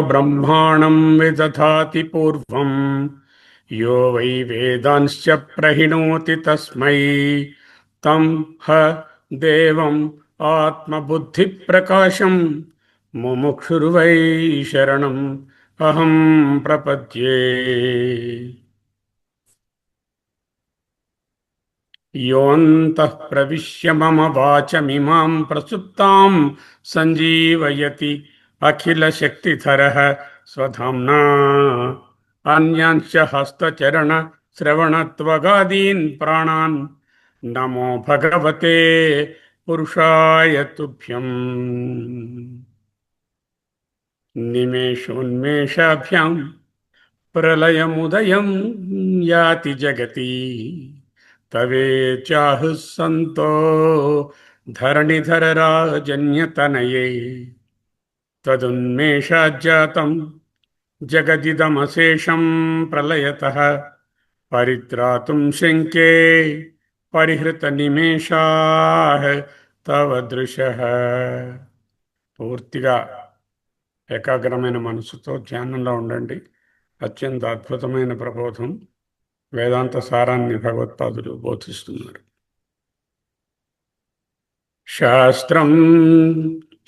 ब्रह्माणं विदधाति पूर्वं यो वै वेदांश्च प्रहिणोति तस्मै तं ह देवम् आत्मबुद्धिप्रकाशं मुमुक्षुर्वै शरणम् अहं प्रपद्ये। योऽन्तः प्रविश्य मम वाचमिमां प्रसुप्तां सञ्जीवयति अखिलशक्तिधरः स्वधाम्ना अन्यांश्च हस्तचरणश्रवणत्वगादीन् प्राणान् नमो भगवते पुरुषाय तुभ्यम्। निमेषोन्मेषाभ्यां प्रलयमुदयं याति जगति तवेचाहुः सन्तो धरणिधरराजन्यतनये तदुन्मेषाज्जातं जगदिदमशेषं प्रलयतः परित्रातुं शङ्के परिहृतनिमेषाः तव दृशः। పూర్తిగా ఏకాగ్రమైన మనసుతో ధ్యానంలో ఉండండి. అత్యంత అద్భుతమైన ప్రబోధం, వేదాంత సారాన్ని భగవత్పాదులు బోధిస్తున్నారు. శాస్త్రం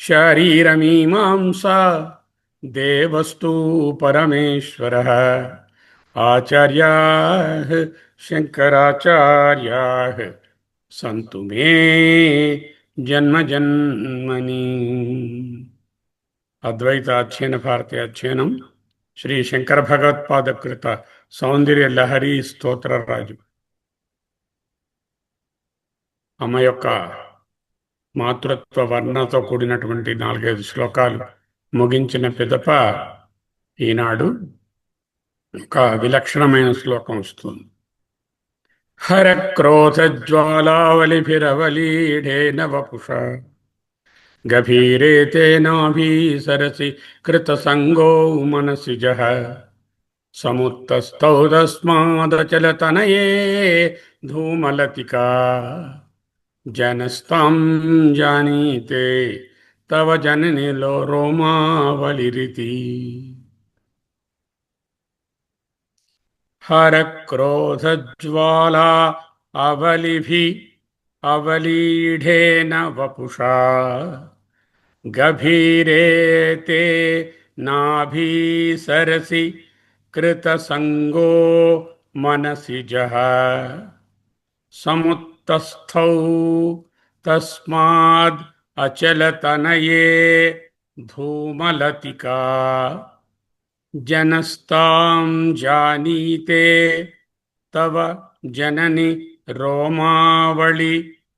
శారీరమీమాంసా దేవస్తు పరమేశ్వరః ఆచార్యాః శంకరాచార్యాః సంతు మే జన్మ జన్మని. అద్వైత అధ్యయన భారతి అధ్యయనం శ్రీ శంకర భగవత్పాదకృత సౌందర్య లహరి స్తోత్రరాజు. అమ్మ యొక్క మాతృత్వ వర్ణతో కూడినటువంటి 4-5 శ్లోకాలు ముగించిన పిదప ఈనాడు ఒక విలక్షణమైన శ్లోకం వస్తుంది. హర క్రోధ జ్వాలావలిభిరవలీఢేన వపుష గభీరేతే నాభీ సరసి కృత సంగో మనసిజః సముత్తస్థౌ తస్మాదచలతనయే ధూమలతికా జనస్తాం జానీతే తవ జననిలో రోమావళిరితి. హర క్రోధ జ్వాలా అవలిభి అవలీఢేన వపుషా గభీరేతే నాభీ సరసి కృత సంగో మనసిజః సముత్తస్థౌ తస్మాద్ అచలతనయే ధూమలతికా జనస్తాం జానీతే తవ జనని రోమావళి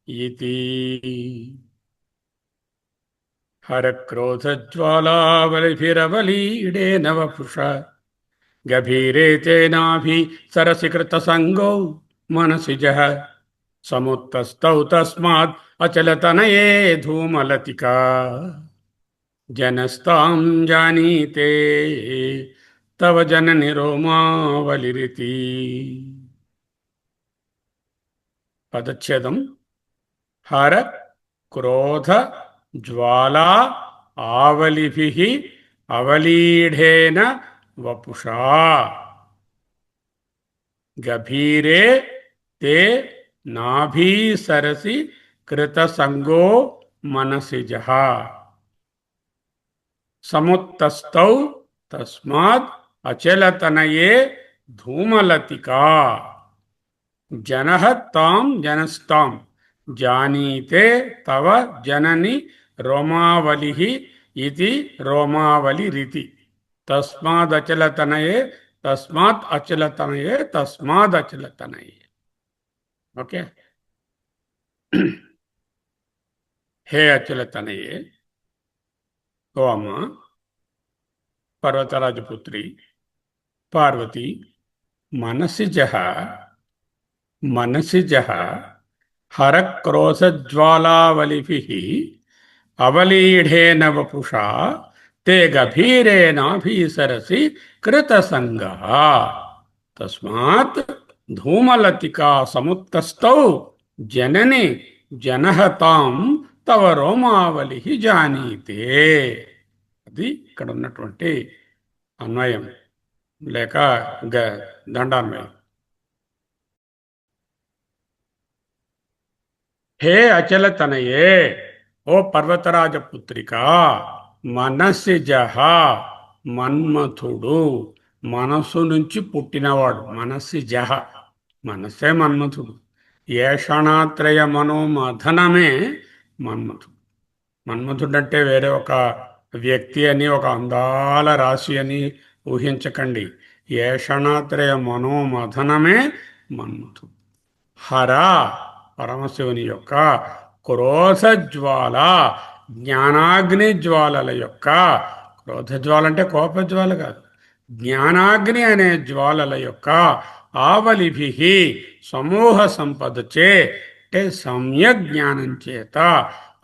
ఇతి. హర క్రోధ జ్వాలావలిభిరవలీఢేన వపుషా గభీరేతే నాభి సరసి కృత సంగో మనసిజః సముత్తస్థౌ తస్మాద్ అచలతనయే ధూమలతికా జనస్తాం జానీతే తవ జనని రోమావళిరితి. పదచ్ఛేదం. హర క్రోధ జ్వాలా ఆవలిభిః అవలీఢేన వపుషా గభీరే తే నాభీ సరసి కృత సంగో మనసిజః సముత్తస్థౌ తస్మాద్ అచలతనయే ధూమలతికా జనః తాం జనస్తాం జానీతే తవ జనని రోమావళిః ఇతి రోమావళిరితి. తస్మాదచలతనయే తస్మాత్ అచలతనయే తస్మాదచలతనయే. ఓకే. హే అచలతనయే, ఓ అమ్మ, పర్వతరాజపుత్రి పార్వతి మనసిజః మనసిజః హరక్రోశజ్వాలావలిభిః అవలీఢేన వపుషా తే గభీరేనాభీసరసి కృతసంగః తస్మాత్ ధూమలతికా సముత్తస్థౌ జనని జనః తాం తవ రోమావలి జానీతే. అది ఇక్కడ ఉన్నటువంటి అన్వయం లేక దండాన్వయం. హే అచలతనయే, ఓ పర్వతరాజపుత్రిక, మనసిజః మన్మథుడు, మనసు నుంచి పుట్టినవాడు. మనసిజః మనసే మన్మథుడు. ఏషణాత్రయ మనోమథనమే మన్మథుడు. మన్మథుడు అంటే వేరే ఒక వ్యక్తి అని, ఒక అందాల రాశి అని ఊహించకండి. ఏషణాత్రయ మనోమథనమే మన్మథుడు. హర పరమశివుని యొక్క క్రోధజ్వాల, జ్ఞానాగ్ని జ్వాలల యొక్క, క్రోధజ్వాల అంటే కోపజ్వాల కాదు, జ్ఞానాగ్ని అనే జ్వాలల యొక్క ఆవలిభి సమూహ సంపదచే అంటే సమ్యక్ జ్ఞానం చేత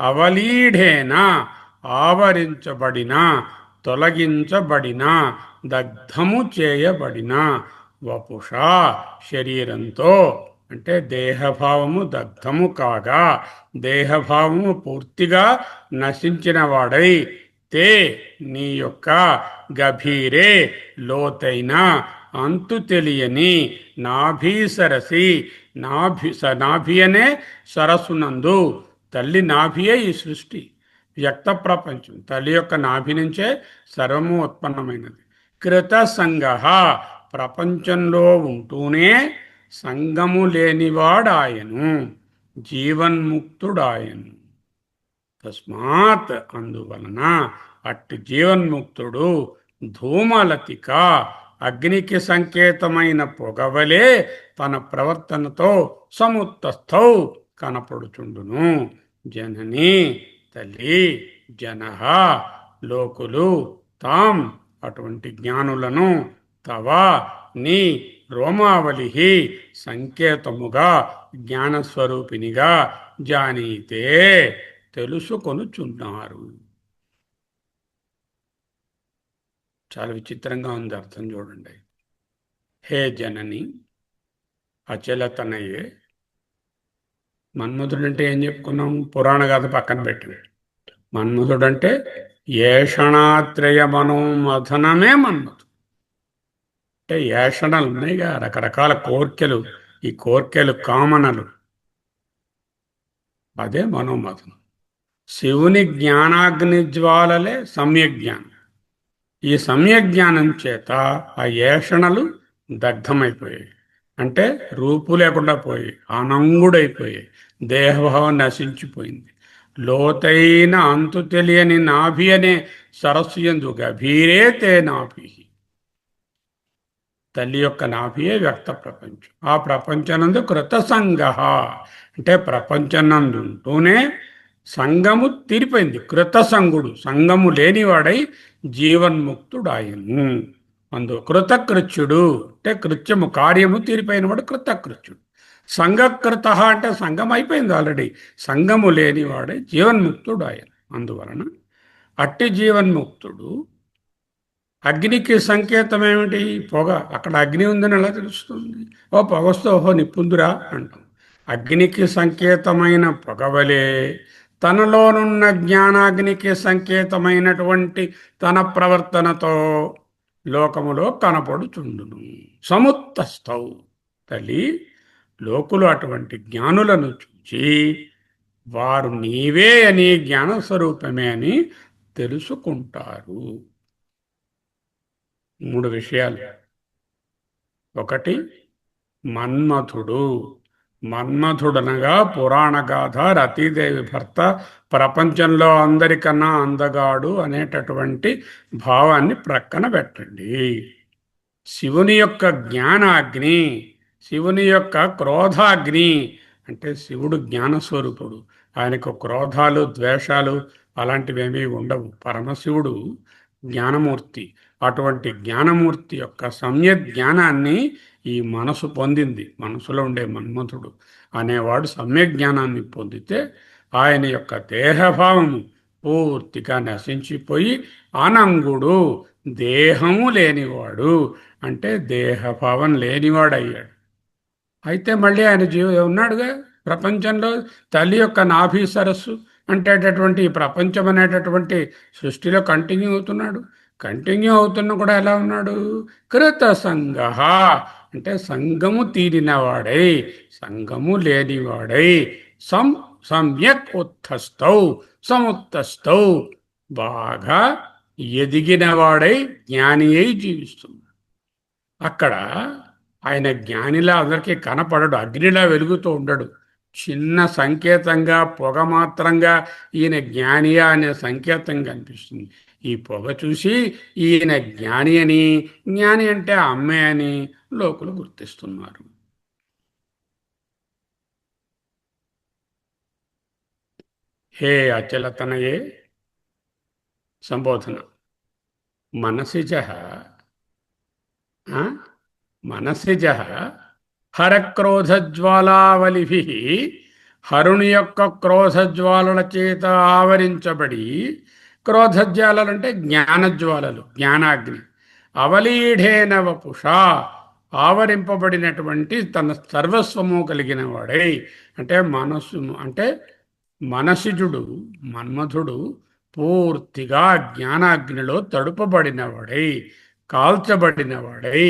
అవలీఢేన ఆవరించబడిన, తొలగించబడిన, దగ్ధము చేయబడిన, వపుష శరీరంతో అంటే దేహభావము దగ్ధము కాగా, దేహభావము పూర్తిగా నశించిన వాడై, తే నీ యొక్క గభీరే లోతైన అంతు తెలియని నాభీసరసి, నాభి అనే సరస్సునందు, తల్లి నాభియే ఈ సృష్టి, వ్యక్త ప్రపంచం. తల్లి యొక్క నాభి నుంచే సర్వము ఉత్పన్నమైనది. కృత సంగ ప్రపంచంలో ఉంటూనే సంగము లేనివాడాయను, జీవన్ముక్తుడాయను. తస్మాత్ అందువలన అట్టి జీవన్ముక్తుడు ధూమలతిక అగ్నికి సంకేతమైన పొగవలే తన ప్రవర్తనతో సముత్తస్థౌ కనపడుచుండును. జనని తల్లి, జనః లోకులు, తాం అటువంటి జ్ఞానులను, తవ నీ రోమావలి సంకేతముగా జ్ఞానస్వరూపినిగా జానీతే తెలుసుకొనుచున్నారు. చాలా విచిత్రంగా ఉంది, అర్థం చూడండి. హే జనని అచలతనయే, మన్మధుడంటే ఏం చెప్పుకున్నాం? పురాణ గాథ పక్కన పెట్టి, మన్మధుడంటే ఏషణాత్రయ మనోమథనమే మన్మధుడు. అంటే ఏషణలు ఉన్నాయిగా, రకరకాల కోర్కెలు, ఈ కోర్కెలు కామనలు, అదే మనోమథనం. శివుని జ్ఞానాగ్ని జ్వాలలే సమ్యక్ జ్ఞానం. ఈ సమ్యక్ జ్ఞానం చేత ఆ ఏషణలు దగ్ధమైపోయాయి, అంటే రూపు లేకుండా పోయి అనంగుడైపోయాయి, దేహభావం నశించిపోయింది. లోతైన అంతు తెలియని నాభి అనే సరస్సు యందు గభీరే తే నాభి, తల్లి యొక్క నాభియే వ్యక్త ప్రపంచం. ఆ ప్రపంచనందు కృతసంగ అంటే ప్రపంచనందు ఉంటూనే సంగము తీరిపోయింది. కృతసంగుడు సంగము లేనివాడై జీవన్ముక్తుడాయను. అందు కృతకృత్యుడు అంటే కృత్యము కార్యము తీరిపోయినవాడు కృతకృత్యుడు. సంగకృత అంటే సంగం అయిపోయింది ఆల్రెడీ, సంగము లేనివాడే జీవన్ముక్తుడు ఆయన. అందువలన అట్టి జీవన్ముక్తుడు అగ్నికి సంకేతం ఏమిటి? పొగ. అక్కడ అగ్ని ఉందని ఎలా తెలుస్తుంది? ఓ పొగ వస్తే ఓహో నిప్పుందురా అంటాం. అగ్నికి సంకేతమైన పొగవలే తనలోనున్న జ్ఞానాగ్నికి సంకేతమైనటువంటి తన ప్రవర్తనతో లోకములో కనపడుచుండును. సముత్తస్థౌ తల్లి, లోకులు అటువంటి జ్ఞానులను చూచి వారు నీవే అని, జ్ఞానస్వరూపమే అని తెలుసుకుంటారు. 3 విషయాలు. ఒకటి, మన్మథుడు. మన్మథుడనగా పురాణగాథ రతీదేవి భర్త, ప్రపంచంలో అందరికన్నా అందగాడు అనేటటువంటి భావాన్ని ప్రక్కన పెట్టండి. శివుని యొక్క జ్ఞానాగ్ని, శివుని యొక్క క్రోధాగ్ని అంటే శివుడు జ్ఞానస్వరూపుడు, ఆయనకు క్రోధాలు ద్వేషాలు అలాంటివేమీ ఉండవు. పరమశివుడు జ్ఞానమూర్తి. అటువంటి జ్ఞానమూర్తి యొక్క సమ్యక్ జ్ఞానాన్ని ఈ మనసు పొందింది. మనసులో ఉండే మన్మథుడు అనేవాడు సమ్యక్ జ్ఞానాన్ని పొందితే ఆయన యొక్క దేహభావము పూర్తిగా నశించిపోయి అనంగుడు, దేహము లేనివాడు, అంటే దేహభావం లేనివాడయ్యాడు. అయితే మళ్ళీ ఆయన ఉన్నాడుగా ప్రపంచంలో. తల్లి యొక్క నాభి సరస్సు అంటేటటువంటి ఈ ప్రపంచం అనేటటువంటి సృష్టిలో కంటిన్యూ అవుతున్నాడు. కంటిన్యూ అవుతున్న కూడా ఎలా ఉన్నాడు? కృత సంగ, అంటే సంగము తీరినవాడై, సంగము లేనివాడై, సమ్యక్ ఉత్థస్థౌ, సముత్థస్థౌ, బాగా ఎదిగినవాడై జ్ఞాని అయి జీవిస్తుంది. అక్కడ ఆయన జ్ఞానిలా అందరికీ కనపడడు, అగ్నిలా వెలుగుతూ ఉండడు. చిన్న సంకేతంగా పొగ మాత్రంగా ఈయన జ్ఞానియా అనే సంకేతం కనిపిస్తుంది. ఈ పొగ చూసి ఈయన జ్ఞాని అని, జ్ఞాని అంటే అమ్మే అని లోకులు గుర్తిస్తున్నారు. హే అచలతనయే, సంబోధన. మనసిజ, మనసిజ హరక్రోధజ్వాలావలిభి, హరుని యొక్క క్రోధజ్వాలల చేత ఆవరించబడి, క్రోధజ్వాలలంటే జ్ఞానజ్వాలలు, జ్ఞానాగ్ని, అవలీఢేన వపుష, ఆవరింపబడినటువంటి తన సర్వస్వము కలిగిన వాడై, అంటే మనస్సు, అంటే మనసిజుడు మన్మధుడు పూర్తిగా జ్ఞానాగ్నిలో తడుపబడినవాడై, కాల్చబడినవాడై,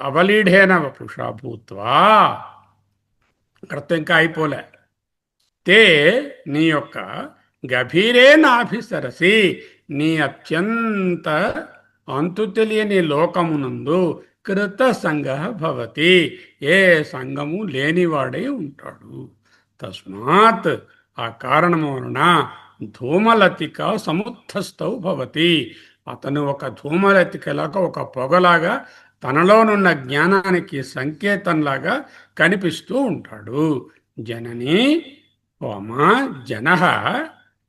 అవలీఢేన వపుషా భూత్వా, కర్త ఇంకా అయిపోలే, తే నీ యొక్క గభీరే నాభిసరసి, నీ అత్యంత అంతు తెలియని లోకమునందు కృత సంగ భవతి, ఏ సంగము లేనివాడై ఉంటాడు. తస్మాత్, ఆ కారణము వలన ధూమలతిక సముత్థస్థౌ భవతి, అతను ఒక ధూమలతికలాగా, ఒక పొగలాగా, తనలోనున్న జ్ఞానానికి సంకేతంలాగా కనిపిస్తూ ఉంటాడు. జనని ఓమ జన,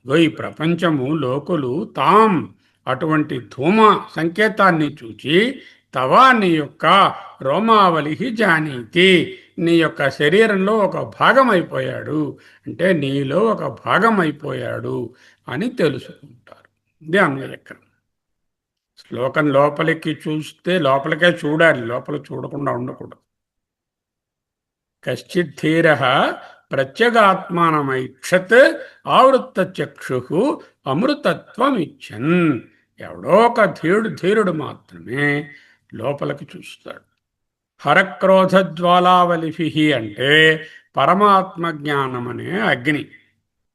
ఈ ప్రపంచము లోకులు తాం, అటువంటి ధూమ సంకేతాన్ని చూచి, తవా నీ యొక్క రోమావళి జానీతి, నీ యొక్క శరీరంలో ఒక భాగం అయిపోయాడు, అంటే నీలో ఒక భాగం అయిపోయాడు అని తెలుసుకుంటారు. ఇది అన్వయక్రమం. శ్లోకం లోపలికి చూస్తే లోపలికే చూడాలి, లోపల చూడకుండా ఉండకూడదు. కశ్చిత్ ధీర ప్రత్యేగాత్మానమైక్షత్ ఆవృత్త చక్షు అమృతత్వమిచ్చన్, ఎవడో ఒక ధీరుడు మాత్రమే లోపలికి చూస్తాడు. హరక్రోధజ్వాలావలిభి అంటే పరమాత్మ జ్ఞానం అనే అగ్ని.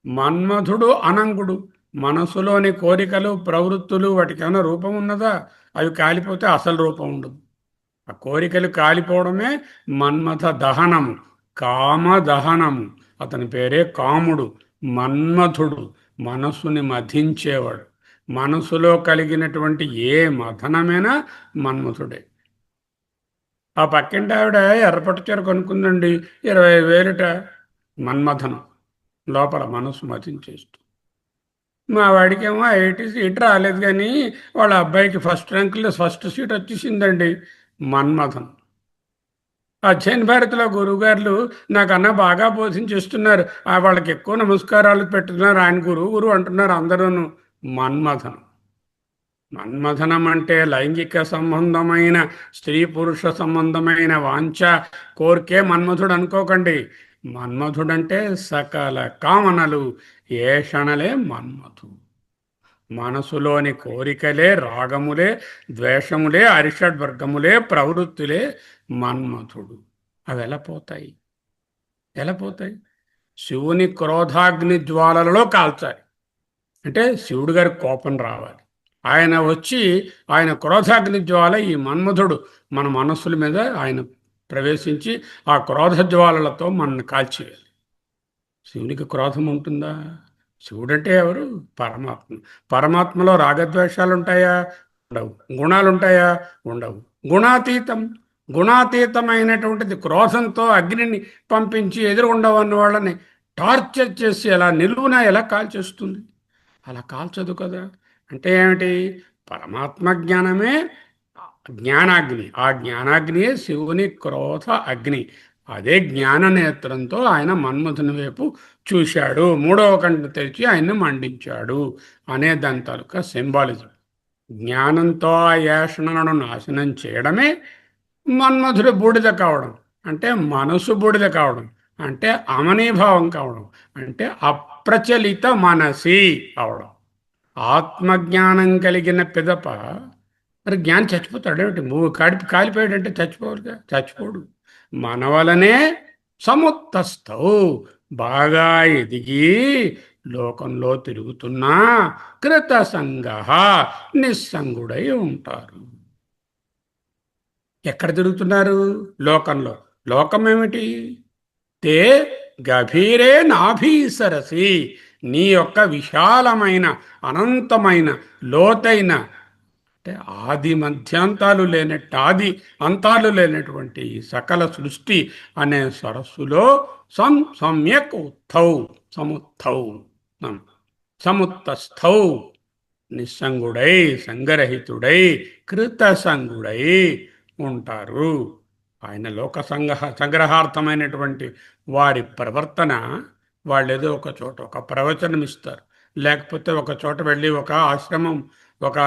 మన్మధుడు అనంగుడు, మనసులోని కోరికలు ప్రవృత్తులు వాటికి ఏమైనా రూపం ఉన్నదా? అవి కాలిపోతే అసలు రూపం ఉండదు. ఆ కోరికలు కాలిపోవడమే మన్మథ దహనము, కామ దహనము. అతని పేరే కాముడు, మన్మథుడు, మనసుని మధించేవాడు. మనసులో కలిగినటువంటి ఏ మథనమైనా మన్మథుడే. ఆ పక్కింటి ఆవిడ ఎర్రపట్టు చీర కొనుక్కుందండి, 20,000ట. మన్మథనం లోపల మనసు మతించేస్తూ. మా వాడికేమో 80 సీట్ రాలేదు, కానీ వాళ్ళ అబ్బాయికి ఫస్ట్ ర్యాంకులో ఫస్ట్ సీట్ వచ్చేసిందండి. మన్మథనం. అధ్యయన భారతిలో గురువుగారులు నాకన్నా బాగా బోధించేస్తున్నారు, వాళ్ళకి ఎక్కువ నమస్కారాలు పెట్టుతున్నారు, ఆయన గురువు అంటున్నారు అందరూను. మన్మథనం. మన్మథనం అంటే లైంగిక సంబంధమైన, స్త్రీ పురుష సంబంధమైన వాంఛ, కోరికే మన్మథుడు అనుకోకండి. మన్మథుడంటే సకల కామనలు ఏషణలే మన్మథుడు. మనసులోని కోరికలే, రాగములే, ద్వేషములే, అరిషడ్వర్గములే, ప్రవృత్తులే మన్మథుడు. అవి ఎలా పోతాయి? ఎలా పోతాయి? శివుని క్రోధాగ్ని జ్వాలలలో కాల్చాలి, అంటే శివుడు గారి కోపం రావాలి. ఆయన వచ్చి, ఆయన క్రోధాగ్ని జ్వాల, ఈ మన్మధుడు మన మనస్సుల మీద ఆయన ప్రవేశించి ఆ క్రోధ జ్వాలలతో మనల్ని కాల్చేయాలి. శివునికి క్రోధం ఉంటుందా? శివుడంటే ఎవరు? పరమాత్మ. పరమాత్మలో రాగద్వేషాలు ఉంటాయా? ఉండవు. గుణాలు ఉంటాయా? ఉండవు. గుణాతీతం. గుణాతీతమైనటువంటిది క్రోధంతో అగ్నిని పంపించి ఎదురుగుండవన్న వాళ్ళని టార్చర్ చేసి ఎలా నిలువున ఎలా కాల్చేస్తుంది? అలా కాల్చదు కదా. అంటే ఏమిటి? పరమాత్మ జ్ఞానమే జ్ఞానాగ్ని. ఆ జ్ఞానాగ్నియే శివుని క్రోధ అగ్ని. అదే జ్ఞాన నేత్రంతో ఆయన మన్మథుని వైపు చూశాడు, మూడవ కంటి తెరిచి ఆయన్ని మండించాడు అనే దాని తాలూకా సింబాలిజం. జ్ఞానంతో ఆ యాషణలను నాశనం చేయడమే మన్మధుడు బూడిద కావడం, అంటే మనసు బూడిద కావడం, అంటే అమనీభావం కావడం, అంటే అప్రచలిత మనసి అవడం. ఆత్మజ్ఞానం కలిగిన పిదప మరి జ్ఞానం చచ్చిపోతాడు ఏమిటి? కాలిపోయాడంటే చచ్చిపోడుగా, చచ్చిపోడు. మన వలనే సముత్తస్థౌ, బాగా ఎదిగి లోకంలో తిరుగుతున్నా కృతసంగ, నిస్సంగుడై ఉంటారు. ఎక్కడ తిరుగుతున్నారు? లోకంలో. లోకం ఏమిటి? తే గభీరే నాభీసరసి, నీ యొక్క విశాలమైన అనంతమైన లోతైన, అంటే ఆది మధ్యాంతాలు లేనట్టు, ఆది అంతాలు లేనటువంటి సకల సృష్టి అనే సరస్సులో సమ్యక్ ఉత్థౌ, సముత్థౌ, సముత్తస్థౌ, నిస్సంగుడై, సంగరహితుడై, కృతసంగుడై ఉంటారు. ఆయన లోక సంగ్రహార్థమైనటువంటి వారి ప్రవర్తన, వాళ్ళు ఏదో ఒక చోట ఒక ప్రవచనం ఇస్తారు, లేకపోతే ఒక చోట వెళ్ళి ఒక ఆశ్రమం, ఒక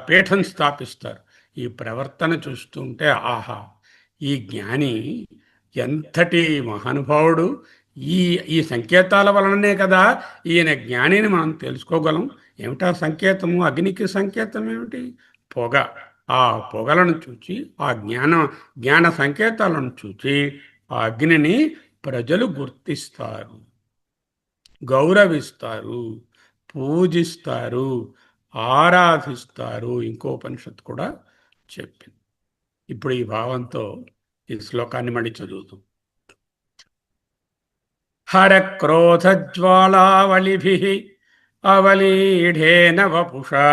పీఠం స్థాపిస్తారు. ఈ ప్రవర్తన చూస్తుంటే ఆహా, ఈ జ్ఞాని ఎంతటి మహానుభావుడు! ఈ ఈ సంకేతాల వలననే కదా ఈయన జ్ఞానిని మనం తెలుసుకోగలం. ఏమిటా సంకేతము? అగ్నికి సంకేతం ఏమిటి? పొగ. ఆ పొగలను చూచి, ఆ జ్ఞాన సంకేతాలను చూచి ఆ అగ్నిని ప్రజలు గుర్తిస్తారు, గౌరవిస్తారు, పూజిస్తారు, ఆరాధిస్తారు. ఇంకో ఉపనిషత్తు కూడా చెప్పింది. ఇప్పుడు ఈ భావంతో ఈ శ్లోకాన్ని మళ్ళీ చదువుతాం. హరక్రోధజ్వాలావళిభిః అవలీఢేన వపుషా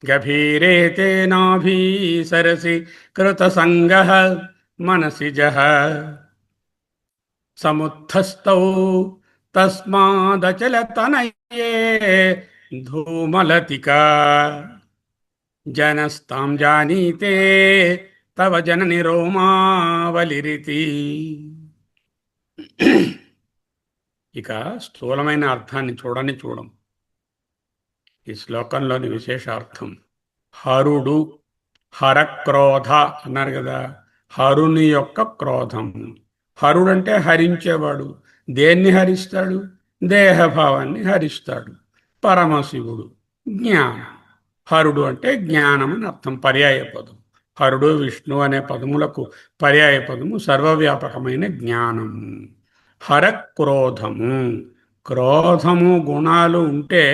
గభీరే తేనాభీ సరసి కృతసంగః మనసిజః సముత్థస్థౌ తస్మాదచలతనయే ధూమలతికా జనస్తాం జానీతే తవ జనని రోమావలిరితి. ఇక స్థూలమైన అర్థాన్ని చూడం. ఈ శ్లోకంలోని విశేషార్థం హరుడు, హరక్రోధ అన్నారు కదా. హరుని యొక్క క్రోధం. హరుడంటే హరించేవాడు. దేన్ని హరిస్తాడు? దేహభావాన్ని హరిస్తాడు. పరమశివుడు జ్ఞానం. హరుడు అంటే జ్ఞానం అని అర్థం, పర్యాయ పదం. హరుడు, విష్ణు అనే పదములకు పర్యాయ పదము సర్వవ్యాపకమైన జ్ఞానము. హరక్రోధము, క్రోధము గుణాలు ఉంటే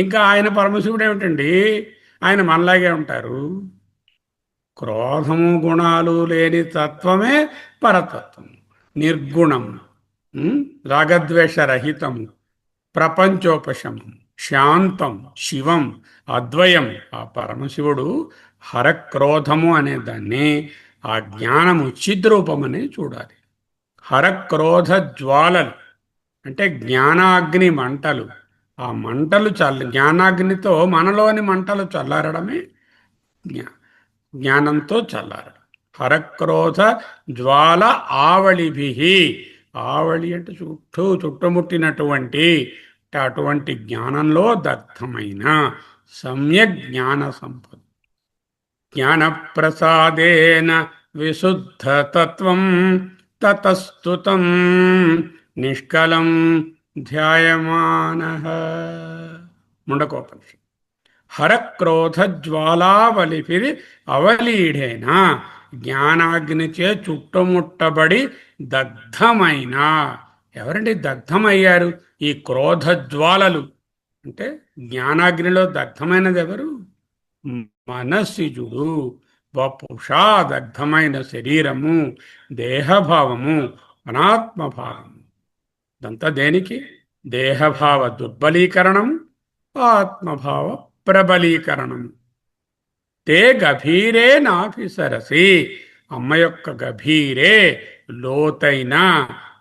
ఇంకా ఆయన పరమశివుడు ఏమిటండి? ఆయన మనలాగే ఉంటారు. క్రోధము గుణాలు లేని తత్వమే పరతత్వం, నిర్గుణం, రాగద్వేషరహితము, ప్రపంచోపశమం, శాంతం, శివం, అద్వయం. ఆ పరమశివుడు హరక్రోధము అనే దాన్ని, ఆ జ్ఞానము చిద్రూపమని చూడాలి. హరక్రోధ జ్వాలలు అంటే జ్ఞానాగ్ని మంటలు. ఆ మంటలు జ్ఞానాగ్నితో మనలోని మంటలు చల్లారడమే జ్ఞానంతో చల్లారడం. హరక్రోధ జ్వాల ఆవళిభి, ఆవళి అంటే చుట్టుముట్టినటువంటి, అటువంటి జ్ఞానంలో దగ్ధమైన సమ్యక్ జ్ఞాన సంపద. జ్ఞానప్రసాదేన విశుద్ధతత్వం తతస్తుతం నిష్కలం ధ్యాయమానః. ముండకోపనిషత్తు. హరక్రోధజ్వాలావలిపిరి అవలీఢేన, జ్ఞానాగ్నిచే చుట్టుముట్టబడి దగ్ధమైన. ఎవరండి దగ్ధమయ్యారు? ఈ క్రోధజ్వాలలు. అంటే జ్ఞానాగ్నిలో దగ్ధమైనది ఎవరు? మనస్సిజుడు. వపుషా దగ్ధమైన శరీరము, దేహభావము, అనాత్మభావము. ఇదంతా దేనికి? దేహభావ దుర్బలీకరణం, ఆత్మభావ ప్రబలీకరణం. తే గభీరే నాభి సరసి, అమ్మ యొక్క గభీరే లోతైన,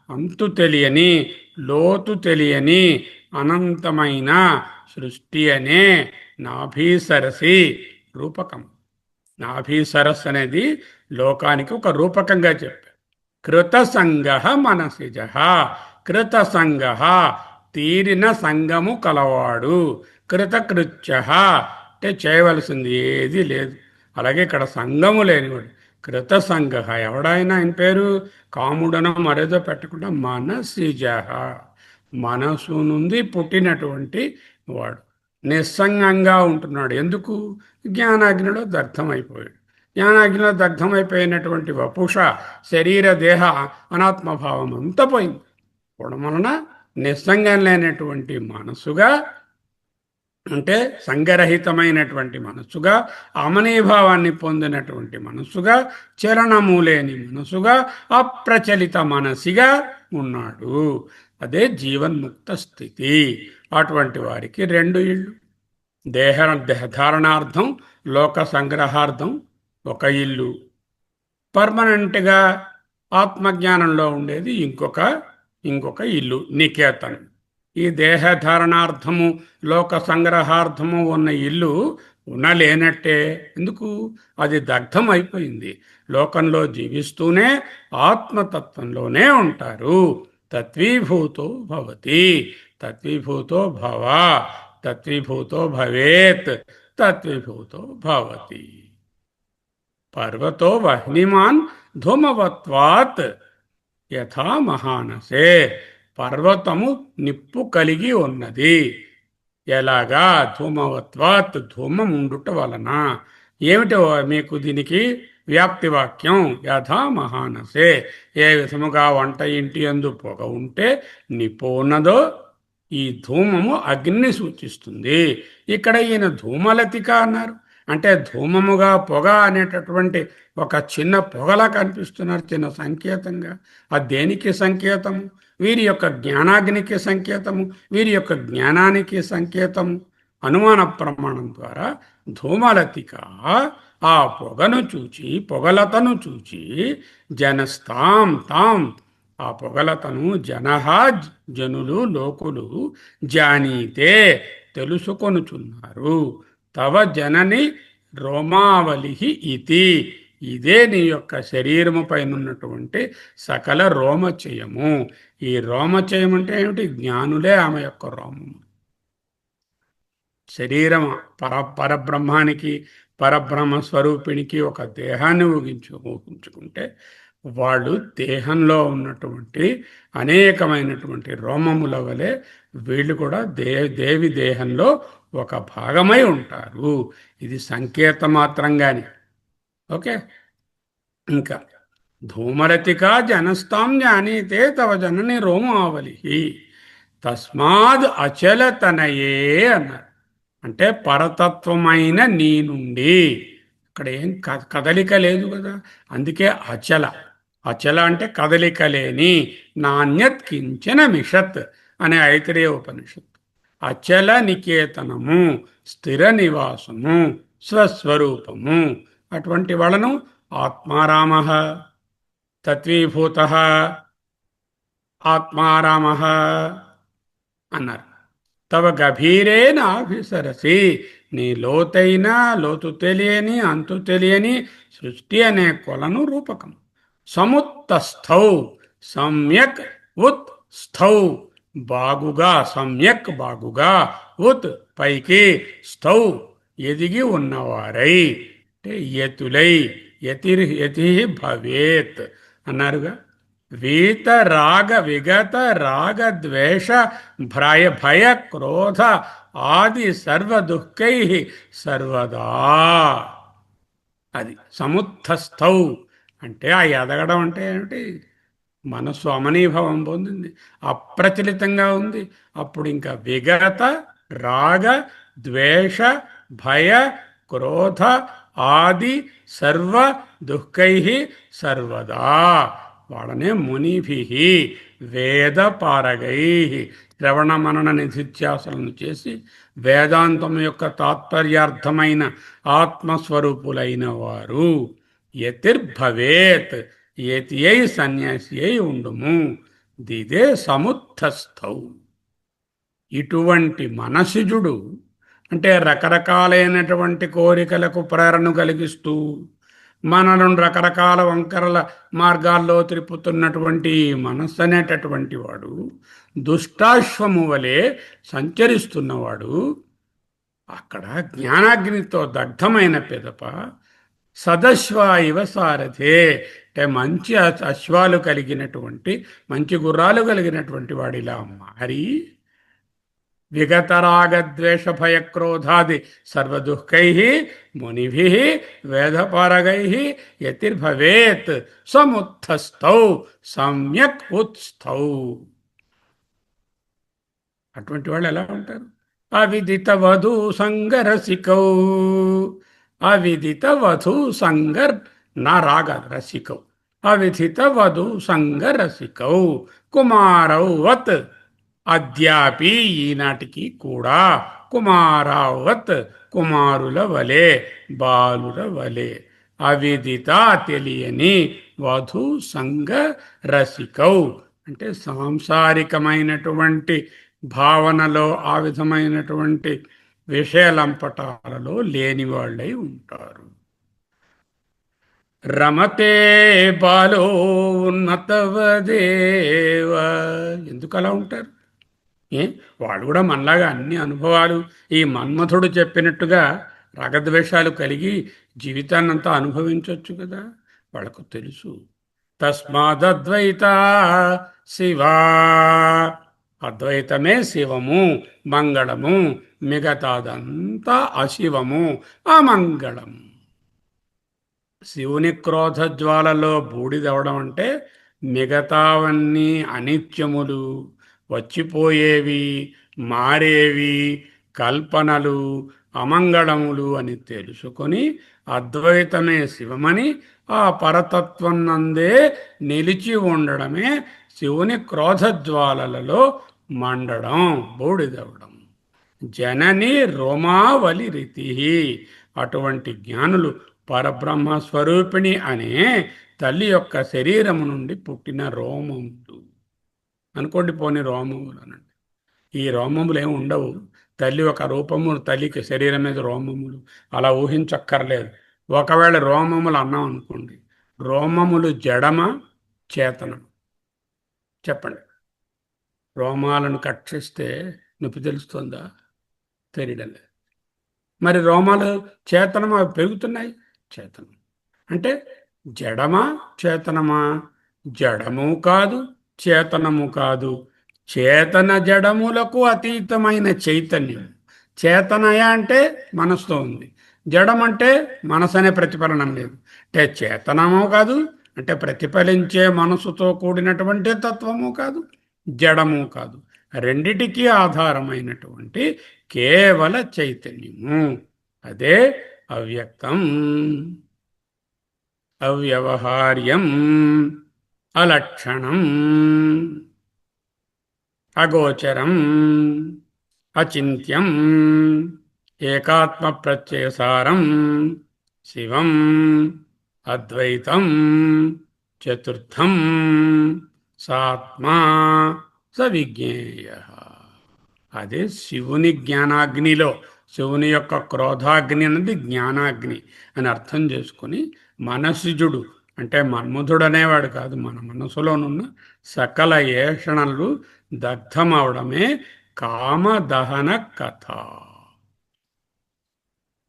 అంతు తెలియని, లోతు తెలియని అనంతమైన సృష్టి అనే నాభీసరసి రూపకం. నాభీసరస్సు అనేది లోకానికి ఒక రూపకంగా చెప్పారు. కృతసంగ మనసిజ, కృతసంగ తీరిన సంగము కలవాడు, కృతకృత్య అంటే చేయవలసింది ఏది లేదు. అలాగే ఇక్కడ సంగము లేనివాడు కృతసంగ. ఎవడైనా ఆయన పేరు కాముడనో మరేదో పెట్టకుండా మనసిజ, మనసు నుండి పుట్టినటువంటి వాడు నిస్సంగంగా ఉంటున్నాడు. ఎందుకు? జ్ఞానాగ్నిలో దగ్ధమైపోయాడు. జ్ఞానాగ్నిలో దగ్ధమైపోయినటువంటి వపుష శరీర దేహ అనాత్మభావం అంతా పోయింది. పోవడం వలన నిస్సంగం లేనటువంటి మనసుగా, అంటే సంగరహితమైనటువంటి మనస్సుగా, అమనీభావాన్ని పొందినటువంటి మనస్సుగా, చలనము లేని మనసుగా, అప్రచలిత మనసిగా ఉన్నాడు. అదే జీవన్ముక్త స్థితి. అటువంటి వారికి రెండు ఇళ్ళు, దేహధారణార్థం, లోక సంగ్రహార్థం ఒక ఇల్లు, పర్మనెంట్గా ఆత్మజ్ఞానంలో ఉండేది ఇంకొక ఇల్లు, నికేతనం. ఈ దేహధారణార్థము లోక సంగ్రహార్థము ఉన్న ఇల్లు లేనట్టే. ఎందుకు? అది దగ్ధం అయిపోయింది. లోకంలో జీవిస్తూనే ఆత్మతత్వంలోనే ఉంటారు. తత్వీభూతో భవతి, తత్వీభూతో భవ, తత్వీభూతో భవేత్, తత్వీభూతో భవతి. పర్వతో వహ్నిమాన్ ధూమవత్వాత్ యథా మహానసే. పర్వతము నిప్పు కలిగి ఉన్నది. ఎలాగా? ధూమవత్వాత్, ధూమం ఉండుట వలన. ఏమిటో మీకు దీనికి వ్యాప్తి వాక్యం? యథా మహానసే. ఏ విధముగా వంట ఇంటి యందు పొగ ఉంటే నిప్పు ఉన్నదో, ఈ ధూమము అగ్నిని సూచిస్తుంది. ఇక్కడ ఈయన ధూమలతిక అన్నారు. అంటే ధూమముగా పొగ అనేటటువంటి ఒక చిన్న పొగలా కనిపిస్తున్నారు, చిన్న సంకేతంగా. అది దేనికి సంకేతము? వీరి యొక్క జ్ఞానాగ్నికి సంకేతము, వీరి యొక్క జ్ఞానానికి సంకేతము. అనుమాన ప్రమాణం ద్వారా ధూమలతిక ఆ పొగను చూచి, పొగలతను చూచి, జనస్తాం తాం, ఆ పొగలతను జనులు లోకులు జానీతే తెలుసుకొనుచున్నారు. తవ జనని రోమావలి ఇతి, ఇదే నీ యొక్క శరీరము పైన ఉన్నటువంటి సకల రోమచయము. ఈ రోమచయం అంటే ఏమిటి? జ్ఞానులే ఆమె యొక్క రోమము. శరీరం పరబ్రహ్మానికి, పరబ్రహ్మ స్వరూపిణికి ఒక దేహాన్ని ఊహించుకుంటే వాళ్ళు దేహంలో ఉన్నటువంటి అనేకమైనటువంటి రోమముల వలె వీళ్ళు కూడా దేవి దేహంలో ఒక భాగమై ఉంటారు. ఇది సంకేత మాత్రంగానే. ఓకే. ఇంకా ధూమరతిక జనస్తాం జానీతే తవ జనని రోమావలి తస్మాద్ అచలతనయే అన్నారు. అంటే పరతత్వమైన నీ నుండి. అక్కడ ఏం కదలిక లేదు కదా, అందుకే అచల. అచల అంటే కదలిక లేని. నాణ్యత్ కించన మిషత్ అనే ఐతరేయ ఉపనిషత్తు. అచల నికేతనము, స్థిర నివాసము, స్వస్వరూపము. అటువంటి వాళ్ళను ఆత్మారామ, తత్వీభూత ఆత్మారామ అన్నారు. తవ గభీరే నాభిసరసి, నీ లోతైన, లోతు తెలియని, అంతు తెలియని సృష్టి అనే కొలను రూపకం. సముత్తస్థౌ సమ్యక్ ఉత్ స్థౌ, బాగుగా, సమ్యక్ బాగుగా, ఉత్ పైకి, స్థౌ ఎదిగి ఉన్నవారై, అంటే యతులై, యతి భవేత్ అన్నారుగా. వీత రాగ విగత రాగ ద్వేష భయ క్రోధ ఆది సర్వ దుఃఖై సర్వదా. అది సముత్తస్థౌ అంటే ఆ ఎదగడం అంటే ఏమిటి? మనస్సు అమనీభావం పొందింది, అప్రచలితంగా ఉంది. అప్పుడు ఇంకా విగత రాగ ద్వేష భయ క్రోధ ఆది సర్వ దుఃఖై సర్వదా. వాళ్ళనే మునిభి వేదపారగై శ్రవణ మనన నిధిధ్యాసలను చేసి వేదాంతం యొక్క తాత్పర్యార్థమైన ఆత్మస్వరూపులైన వారు యతిర్భవేత్, యతి అయి సన్యాసి అయి ఉండుము. దిదే సముత్తస్థౌ. ఇటువంటి మనసిజుడు అంటే రకరకాలైనటువంటి కోరికలకు ప్రేరణ కలిగిస్తూ మనలను రకరకాల వంకరల మార్గాల్లో త్రిప్పుతున్నటువంటి మనస్సు అనేటటువంటి వాడు దుష్టాశ్వము వలె సంచరిస్తున్నవాడు అక్కడ జ్ఞానాగ్నితో దగ్ధమైన పిదప సదశ్వ ఇవ సారథే అంటే మంచి అశ్వాలు కలిగినటువంటి మంచి గుర్రాలు కలిగినటువంటి వాడిలా మారి విగతరాగద్వేష భయక్రోధాది సర్వదుఃఖై మునిభి వేదపారగై యతిర్భవేత్ సముత్థస్థౌ సమ్యక్ ఉత్స్థౌ. అటువంటి వాళ్ళు ఎలా ఉంటారు? అవిదిత వధూ సంగరసికౌ. అవిదిత వధూ సంగర్ నా రాగ రసికౌ. అవిదిత వధూ సంగరసికౌ కుమారౌ వత్. అద్యాపి ఈనాటికి కూడా కుమారావత్ కుమారుల వలె బాలుల వలె అవిదిత తెలియని వధు సంగ రసికౌ అంటే సాంసారికమైనటువంటి భావనలో ఆ విధమైనటువంటి విషయలంపటాలలో లేని వాళ్ళై ఉంటారు. రమతే బాలో ఉన్నతవదేవ. ఎందుకు అలా ఉంటారు? వాళ్ళు కూడా మనలాగా అన్ని అనుభవాలు ఈ మన్మథుడు చెప్పినట్టుగా రాగద్వేషాలు కలిగి జీవితాన్నంతా అనుభవించవచ్చు కదా. వాళ్ళకు తెలుసు. తస్మాదద్వైత శివా. అద్వైతమే శివము, మంగళము, మిగతాదంతా అశివము, అమంగళము. శివుని క్రోధజ్వాలలో బూడిదవడం అంటే మిగతావన్నీ అనిత్యములు, వచ్చిపోయేవి, మారేవి, కల్పనలు, అమంగళములు అని తెలుసుకొని అద్వైతమే శివమని ఆ పరతత్వం నందే నిలిచి ఉండడమే శివుని క్రోధజ్వాలలలో మండడం, బూడిదవడం. జనని రోమావలి రీతి. అటువంటి జ్ఞానులు పరబ్రహ్మ స్వరూపిణి అనే తల్లి యొక్క శరీరము నుండి పుట్టిన రోమములు అనుకోండి. పోని రోమములు అనండి. ఈ రోమములు ఏమి ఉండవు. తల్లి ఒక రూపము, తల్లికి శరీరం మీద రోమములు అలా ఊహించక్కర్లేదు. ఒకవేళ రోమములు అన్నాం అనుకోండి, రోమములు జడమ చేతనం? చెప్పండి. రోమాలను కట్ చేస్తే నొప్పి తెలుస్తుందా? తెలియడం లేదు. మరి రోమాలు చేతనమా? పెరుగుతున్నాయి. చేతనం అంటే జడమా చేతనమా? జడము కాదు, చేతనము కాదు. చేతన జడములకు అతీతమైన చైతన్యం. చేతనయ అంటే మనసుతో ఉంది, జడమంటే మనసు అనే ప్రతిఫలనం లేదు. అంటే చేతనము కాదు, అంటే ప్రతిఫలించే మనసుతో కూడినటువంటి తత్వము కాదు, జడము కాదు. రెండిటికీ ఆధారమైనటువంటి కేవల చైతన్యము. అదే అవ్యక్తం, అవ్యవహార్యం, అలక్షణం, అగోచరం, అచింత్యం, ఏకాత్మ ప్రత్యయసారం, శివం, అద్వైతం, చతుర్థం, సాత్మా సవిజ్ఞేయ. అదే శివుని జ్ఞానాగ్నిలో, శివుని యొక్క క్రోధాగ్ని అన్నది జ్ఞానాగ్ని అని అర్థం చేసుకుని మనసిజుడు అంటే మన్మధుడు అనేవాడు కాదు, మన మనసులోనున్న సకల ఏషణలు దగ్ధమవడమే కామదహన కథ.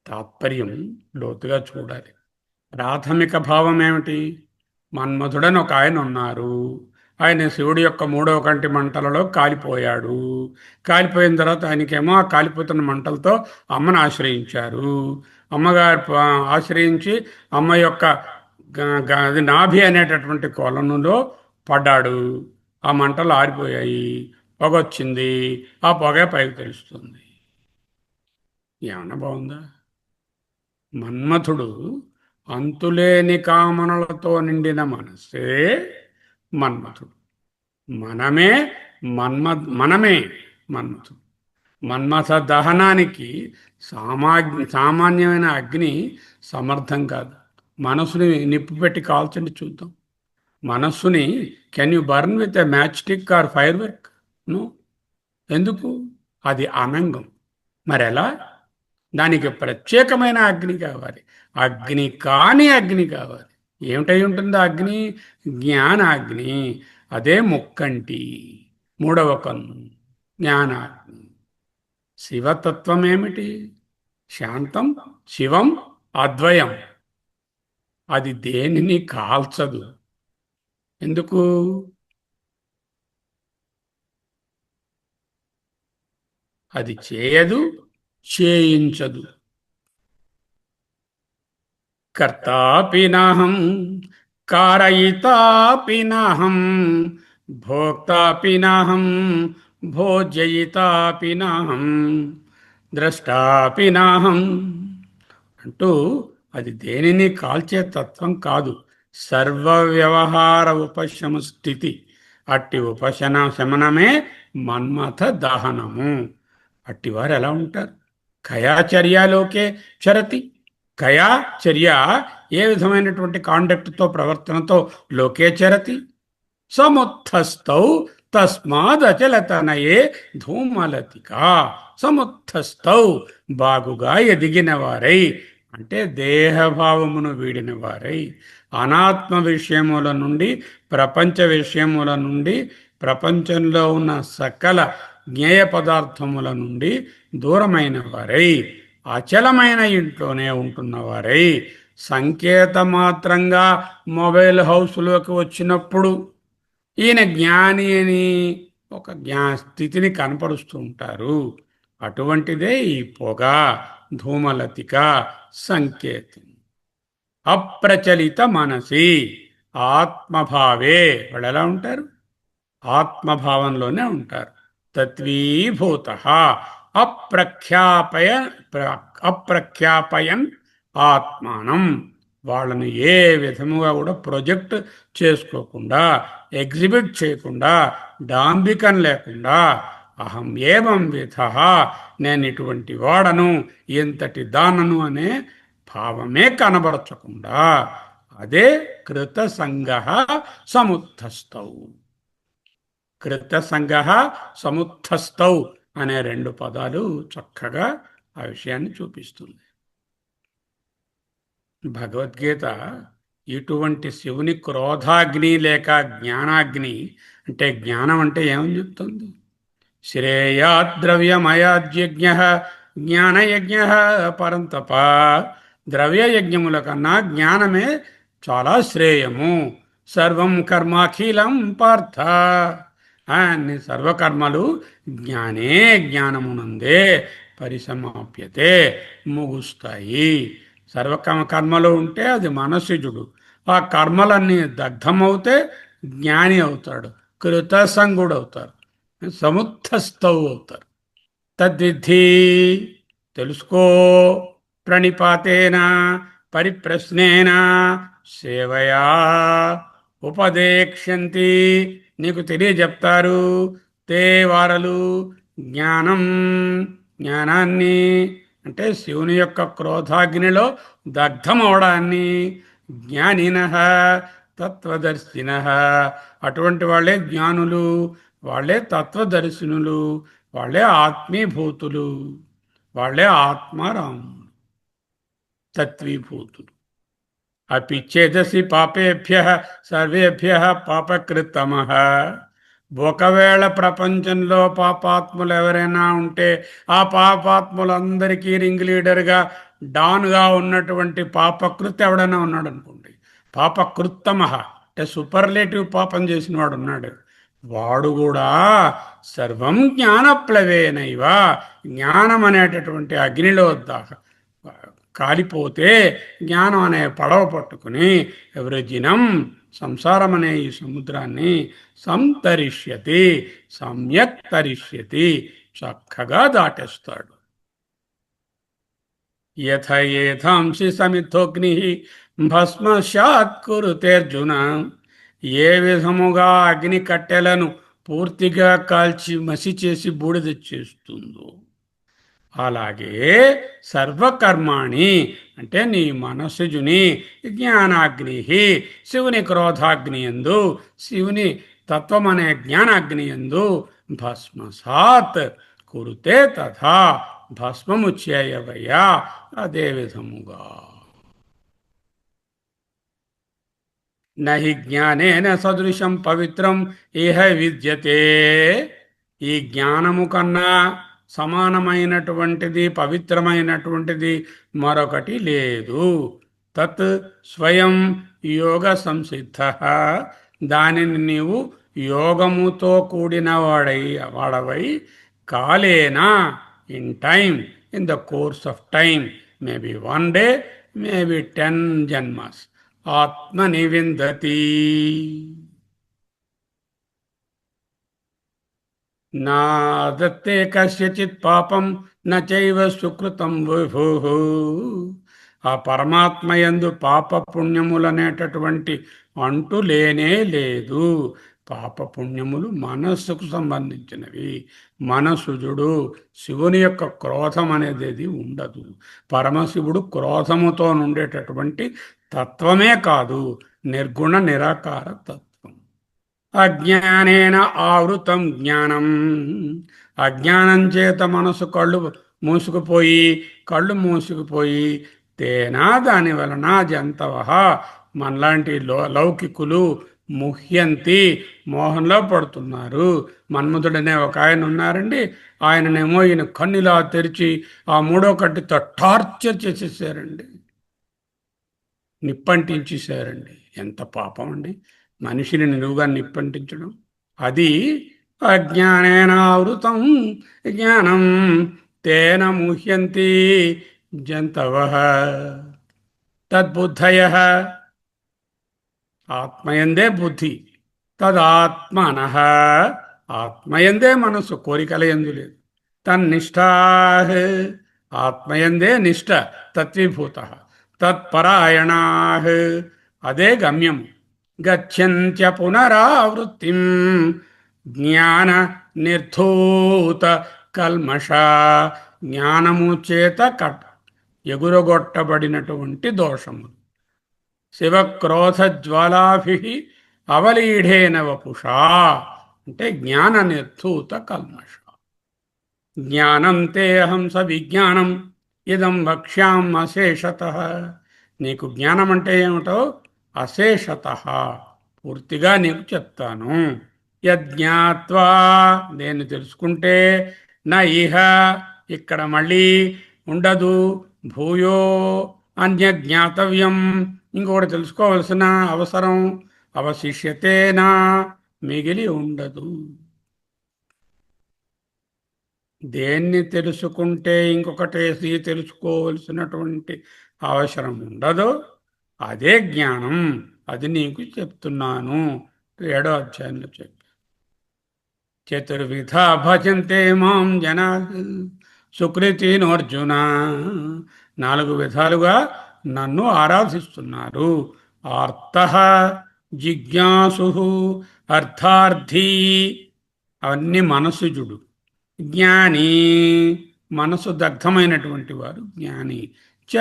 తాత్పర్యం లోతుగా చూడాలి. ప్రాథమిక భావం ఏమిటి? మన్మధుడని ఒక ఆయన ఉన్నారు. ఆయన శివుడి యొక్క మూడవ కంటి మంటలలో కాలిపోయాడు. కాలిపోయిన తర్వాత ఆయనకేమో ఆ కాలిపోతున్న మంటలతో అమ్మను ఆశ్రయించారు. అమ్మగారు ఆశ్రయించి అమ్మ యొక్క నాభి అనేటటువంటి కొలనులో పడ్డాడు. ఆ మంటలు ఆరిపోయాయి, పొగొచ్చింది. ఆ పొగే పైకి తెలుస్తుంది. ఏమన్నా బాగుందా? మన్మథుడు అంతులేని కామనలతో నిండిన మనసే మన్మథుడు. మనమే మనమే మన్మథుడు. మన్మథ దహనానికి సామాన్యమైన అగ్ని సమర్థం కాదు. మనసుని నిప్పు పెట్టి కాల్చండి చూద్దాం. మనస్సుని can you burn with a match stick or fire work? No. ఎందుకు? అది అనంగం. మరెలా? దానికి ప్రత్యేకమైన అగ్ని కావాలి. అగ్ని కాని అగ్ని కావాలి. ఏమిటై ఉంటుందో అగ్ని? జ్ఞానాగ్ని. అదే ముక్కంటి, మూడవ కన్ను, జ్ఞానాగ్ని. శివతత్వం ఏమిటి? శాంతం, శివం, అద్వయం. అది దేనిని కాల్చదు. ఎందుకు? అది చేయదు, చేయించదు. కర్తాపి నాహం, కారయితాపి నాహం, భోక్తాపి నాహం, భోజ్యయితాపి నాహం, ద్రష్టాపి నాహం అంటూ అది దేనిని కాల్చే తత్వం కాదు. సర్వ వ్యవహార ఉపశమ స్థితి. అట్టి శమనమే మన్మథ దహనము. అట్టివారు ఎలా ఉంటారు? కయాచర్యలోకే చరతి. కయాచర్య ఏ విధమైనటువంటి కాండక్ట్తో, ప్రవర్తనతో లోకే చరతి? సముత్థస్థౌ తస్మాదచలతనయే ధూమలతిక. సముత్థస్థౌ బాగుగా ఎదిగిన వారై, అంటే దేహభావమును వీడిన వారై, అనాత్మ విషయముల నుండి, ప్రపంచ విషయముల నుండి, ప్రపంచంలో ఉన్న సకల జ్ఞేయ పదార్థముల నుండి దూరమైన వారై, అచలమైన ఇంట్లోనే ఉంటున్నవారై, సంకేత మాత్రంగా మొబైల్ హౌస్లోకి వచ్చినప్పుడు ఈయన జ్ఞాని అని ఒక స్థితిని కనపరుస్తూ ఉంటారు. అటువంటిదే ఈ పొగ, ధూమలతిక సంకేతం. అప్రచలిత మనసి, ఆత్మభావే. వాళ్ళు ఎలా ఉంటారు? ఆత్మభావంలోనే ఉంటారు. తత్వీభూత అప్రఖ్యాపయన్ ఆత్మానం. వాళ్ళని ఏ విధముగా కూడా ప్రొజెక్ట్ చేసుకోకుండా, ఎగ్జిబిట్ చేయకుండా, డాంబికం లేకుండా, అహం ఏవం విధ, నేను ఇటువంటి వాడను, ఇంతటి దానను అనే భావమే కనబరచకుండా, అదే కృతసంగ సముత్థస్థౌ. కృతసంగ సముత్థస్థౌ అనే రెండు పదాలు చక్కగా ఆ విషయాన్ని చూపిస్తుంది. భగవద్గీత ఇటువంటి శివుని క్రోధాగ్ని లేక జ్ఞానాగ్ని, అంటే జ్ఞానం అంటే ఏమని చెప్తుంది? శ్రేయాద్రవ్యమయాజ్ఞ జ్ఞానయజ్ఞ పరంతప. ద్రవ్యయజ్ఞముల కన్నా జ్ఞానమే చాలా శ్రేయము. సర్వం కర్మాఖిలం పార్థ. అన్ని సర్వకర్మలు జ్ఞానే, జ్ఞానమునందే పరిసమాప్యతే, ముగుస్తాయి. కర్మలు ఉంటే అది మనసిజుడు. ఆ కర్మలన్నీ దగ్ధమవుతే జ్ఞాని అవుతాడు, కృతసంగుడు అవుతారు, సముత్థస్థౌ అవుతారు. తద్విద్ధి, తెలుసుకో. ప్రణిపాతేన, పరిప్రశ్నేన, సేవయా ఉపదేక్ష్యంతి, నీకు తెలియజెప్తారు. తే వారలు జ్ఞానం, జ్ఞానాన్ని, అంటే శివుని యొక్క క్రోధాగ్నిలో దగ్ధమవడాన్ని, జ్ఞానిన తత్వదర్శిన, అటువంటి వాళ్ళే జ్ఞానులు, వాళ్ళే తత్వదర్శినులు, వాళ్ళే ఆత్మీభూతులు, వాళ్ళే ఆత్మారాములు, తత్వీభూతులు. అపిచ్చేదసి పాపేభ్య సర్వేభ్య పాపకృత్తమ. ఒకవేళ ప్రపంచంలో పాపాత్ములు ఎవరైనా ఉంటే ఆ పాపాత్ములందరికీ రింగ్ లీడర్గా, డాన్గా ఉన్నటువంటి పాపకృత్ ఎవడైనా ఉన్నాడు అనుకోండి, పాపకృత్తమ అంటే సూపర్లేటివ్ పాపం చేసిన వాడు ఉన్నాడు, వాడు కూడా సర్వం జ్ఞానప్లవేనైవ, జ్ఞానం అనేటటువంటి అగ్నిలో కాలిపోతే జ్ఞానం అనే పడవ పట్టుకుని వృజినం, సంసారం అనే ఈ సముద్రాన్ని సంతరిష్యతి, సమ్యక్ తరిష్యతి, చక్కగా దాటేస్తాడు. యథేథాంసి సమిద్ధోగ్ని భస్మశాత్ కురుతేర్జున. ఏ విధముగా అగ్ని కట్టెలను పూర్తిగా కాల్చి మసి చేసి బూడిద చేస్తుందో, అలాగే సర్వకర్మాణి అంటే నీ మనస్సుజుని జ్ఞానాగ్ని, శివుని క్రోధాగ్ని యందు, శివుని తత్వం అనే జ్ఞానాగ్ని యందు భస్మసాత్ కురుతే తథా భస్మము చేయవయ్యా. అదే విధముగా నహి జ్ఞానేన సదృశం పవిత్రం ఇహ విద్యతే. ఈ జ్ఞానము కన్నా సమానమైనటువంటిది పవిత్రమైనటువంటిది మరొకటి లేదు. తత్ స్వయం యోగ సంసిద్ధ. దానిని నీవు యోగముతో కూడిన వాడవై కాలేనా, in time, in the course of time, maybe one day, maybe 10 జన్మస్, ఆత్మని విందతి. నా దత్తే కస్యచిత్ పాపం నచైవ సుకృతం విభుః. ఆ పరమాత్మయందు పాప పుణ్యములనేటటువంటి అంటు లేనే లేదు. పాప పుణ్యములు మనస్సుకు సంబంధించినవి. మనసుజుడు శివుని యొక్క క్రోధం అనేది ఉండదు. పరమశివుడు క్రోధముతో ఉండేటటువంటి తత్వమే కాదు, నిర్గుణ నిరాకార తత్వం. అజ్ఞానేన ఆవృతం జ్ఞానం. అజ్ఞానం చేత మనసు కళ్ళు మూసుకుపోయి తేనా దాని వలన జంతవ మనలాంటి లౌకికులు ముహ్యంతి మోహంలో పడుతున్నారు. మన్మధుడనే ఒక ఆయన ఉన్నారండి. ఆయననేమో ఈయన కన్నులా తెరిచి ఆ మూడో కట్టితో టార్చర్ చేసేసారండి, నిప్పంటించేశారండి. ఎంత పాపం అండి మనిషిని నిలువుగా నిప్పంటించడం. అది అజ్ఞానేనావృతం జ్ఞానం తేన ముహ్యంతి జంతవ తద్బుద్ధయ. ఆత్మయందే బుద్ధి, తదాత్మన. ఆత్మయందే మనసు, కోరికల యందు లేదు. తన్నిష్టా, ఆత్మయందే నిష్ట, తత్విభూత. తత్పరాయణా, అదే గమ్యము. గచ్చంత్య పునరావృత్తిం జ్ఞాన నిర్ధూత కల్మష. జ్ఞానము చేత ఎగురగొట్టబడినటువంటి దోషము. శివక్రోధ జ్వాలాభి అవలీఢేన వపుషా అంటే జ్ఞాన నిర్ధూత కల్మష. జ్ఞానం తే అహం స విజ్ఞానం ఇదం వక్ష్యాం అశేషత. నీకు జ్ఞానం అంటే ఏమిటో అశేషత పూర్తిగా నీకు చెప్తాను. యజ్ఞాత్వా, నేను తెలుసుకుంటే, నా ఇహ ఇక్కడ మళ్ళీ ఉండదు, భూయో అన్య జ్ఞాతవ్యం, ఇంకొకటి తెలుసుకోవలసిన అవసరం అవశిష్యతేనా, మిగిలి ఉండదు. దేన్ని తెలుసుకుంటే ఇంకొకటేసి తెలుసుకోవలసినటువంటి అవసరం ఉండదు, అదే జ్ఞానం. అది నీకు చెప్తున్నాను. 7వ అధ్యాయంలో చెప్పి చతుర్విధ భజంతే మాం జనా సుకృతినోర్జున. 4 విధాలుగా నన్ను ఆరాధిస్తున్నారు. ఆర్త, జిజ్ఞాసు, అర్థార్థి, అవన్నీ మనసుజుడు. జ్ఞాని, మనసు దగ్ధమైనటువంటి వారు జ్ఞాని. చ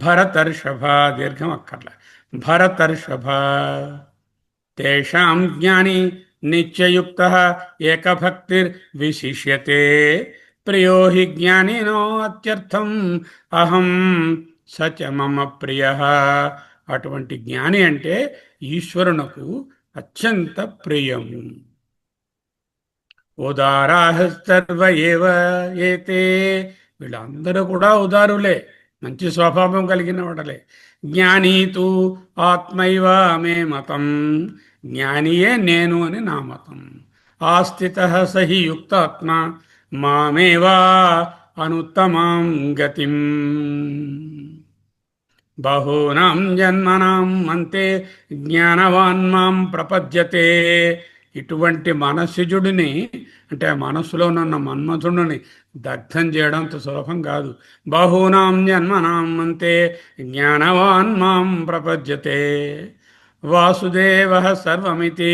భరతర్షభ, దీర్ఘం అక్కర్లే, భరతర్షభ. తేషాం జ్ఞాని నిత్యయుక్త ఏకభక్తిర్ విశిష్యతే. ప్రియో హి జ్ఞానినో అత్యర్థం అహం సచ మమ ప్రియ. అటువంటి జ్ఞాని అంటే ఈశ్వరునకు అత్యంత ప్రియము. ఉదారాః సర్వ ఏవ ఏతే. వీళ్ళందరూ కూడా ఉదారులే, మంచి స్వభావం కలిగిన వాడలే. జ్ఞానీతు ఆత్మైవ మే మతం. జ్ఞానియే నేను అని నా మతం. ఆస్థితః సహి యుక్తాత్మ మామేవా అనుత్తమాం గతిం. బహూనాం జన్మనాం అంతే జ్ఞానవాన్ మాం ప్రపద్యతే. ఇటువంటి మనస్సుజుడిని అంటే మనస్సులో ఉన్న మన్మథుడిని దగ్ధం చేయడం అంత సులభం కాదు. బహూనాం జన్మనాం అంతే జ్ఞానవాన్ మాం ప్రపద్యతే. వాసుదేవ సర్వమితి.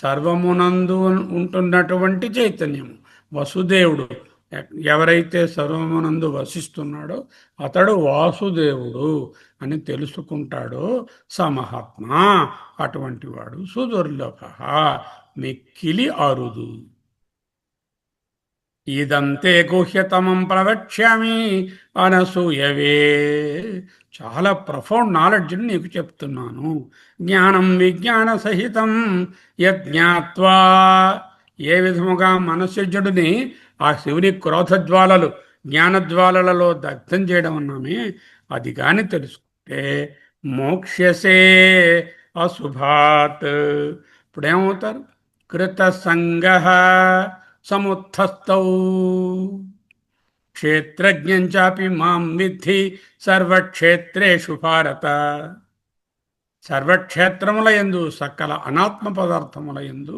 సర్వమునందు ఉంటున్నటువంటి చైతన్యము వసుదేవుడు. ఎవరైతే సర్వమునందు వసిస్తున్నాడో అతడు వాసుదేవుడు అని తెలుసుకుంటాడో సమహాత్మ, అటువంటి వాడు సుదుర్లభ, మిక్కిలి అరుదు. ఇదంతే గుహ్యతమం ప్రవక్ష్యామి అనసూయవే. చాలా ప్రొఫౌండ్ నాలెడ్జ్ని నీకు చెప్తున్నాను. జ్ఞానం విజ్ఞాన సహితం యజ్ఞాత్వా, ఏ విధముగా మనస్సుజుడిని ఆ శివుని క్రోధజ్వాలలు జ్ఞానజ్వాలలలో దగ్ధం చేయడం అన్నామే, అది కాని తెలుసుకుంటే మోక్ష్యసే అశుభాత్. ఇప్పుడేమవుతారు? కృత సంగ సముత్థస్థౌ క్షేత్రజ్ఞంచాపి మాం విద్ధి సర్వక్షేత్రేషు భారత. సర్వక్షేత్రముల యందు సకల అనాత్మ పదార్థముల యందు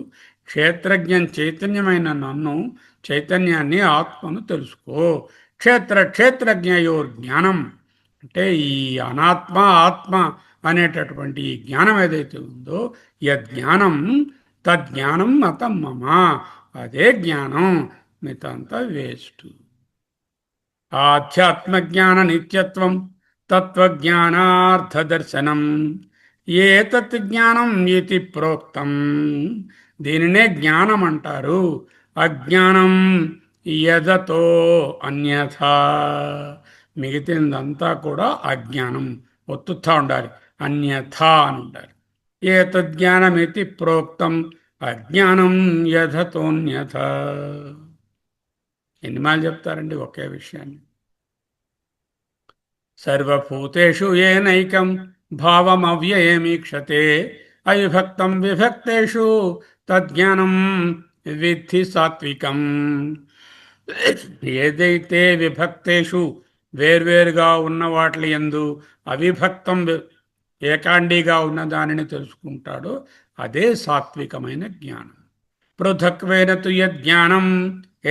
క్షేత్రజ్ఞం చైతన్యమైన నన్ను, చైతన్యాన్ని, ఆత్మను తెలుసుకో. క్షేత్రజ్ఞయోర్ జ్ఞానం అంటే ఈ అనాత్మ ఆత్మ అనేటటువంటి ఈ జ్ఞానం ఏదైతే ఉందో, యజ్ఞానం తజ్ఞానం మతం మమ, అదే జ్ఞానం, మిగతాంతా వేస్ట్. ఆధ్యాత్మజ్ఞాన నిత్యత్వం తత్వజ్ఞానార్థదర్శనం ఏతత్ జ్ఞానం ఇది ప్రోక్తం. దీనినే జ్ఞానం అంటారు. అజ్ఞానం యదతో అన్యథా, మిగతాదంతా కూడా అజ్ఞానం, ఒత్తుతా ఉండాలి, అన్యథా అని ఉండాలి. ఏతజ్ఞానమితి ప్రోక్తం అజ్ఞానం యథతోన్యథ. ఎన్నిమాలు చెప్తారండి ఒకే విషయాన్ని? సర్వభూతేషు ఏనైకం భావమవ్యయమీక్షతే అవిభక్తం విభక్తేషు తజ్ఞానం విద్ధి సాత్వికం. ఏదైతే విభక్తేషు వేర్వేరుగా ఉన్న వాటి యందు అవిభక్తం ఏకాండిగా ఉన్న దానిని తెలుసుకుంటాడో అదే సాత్వికమైన జ్ఞానం. పృథక్వేన తు యజ్ఞానం,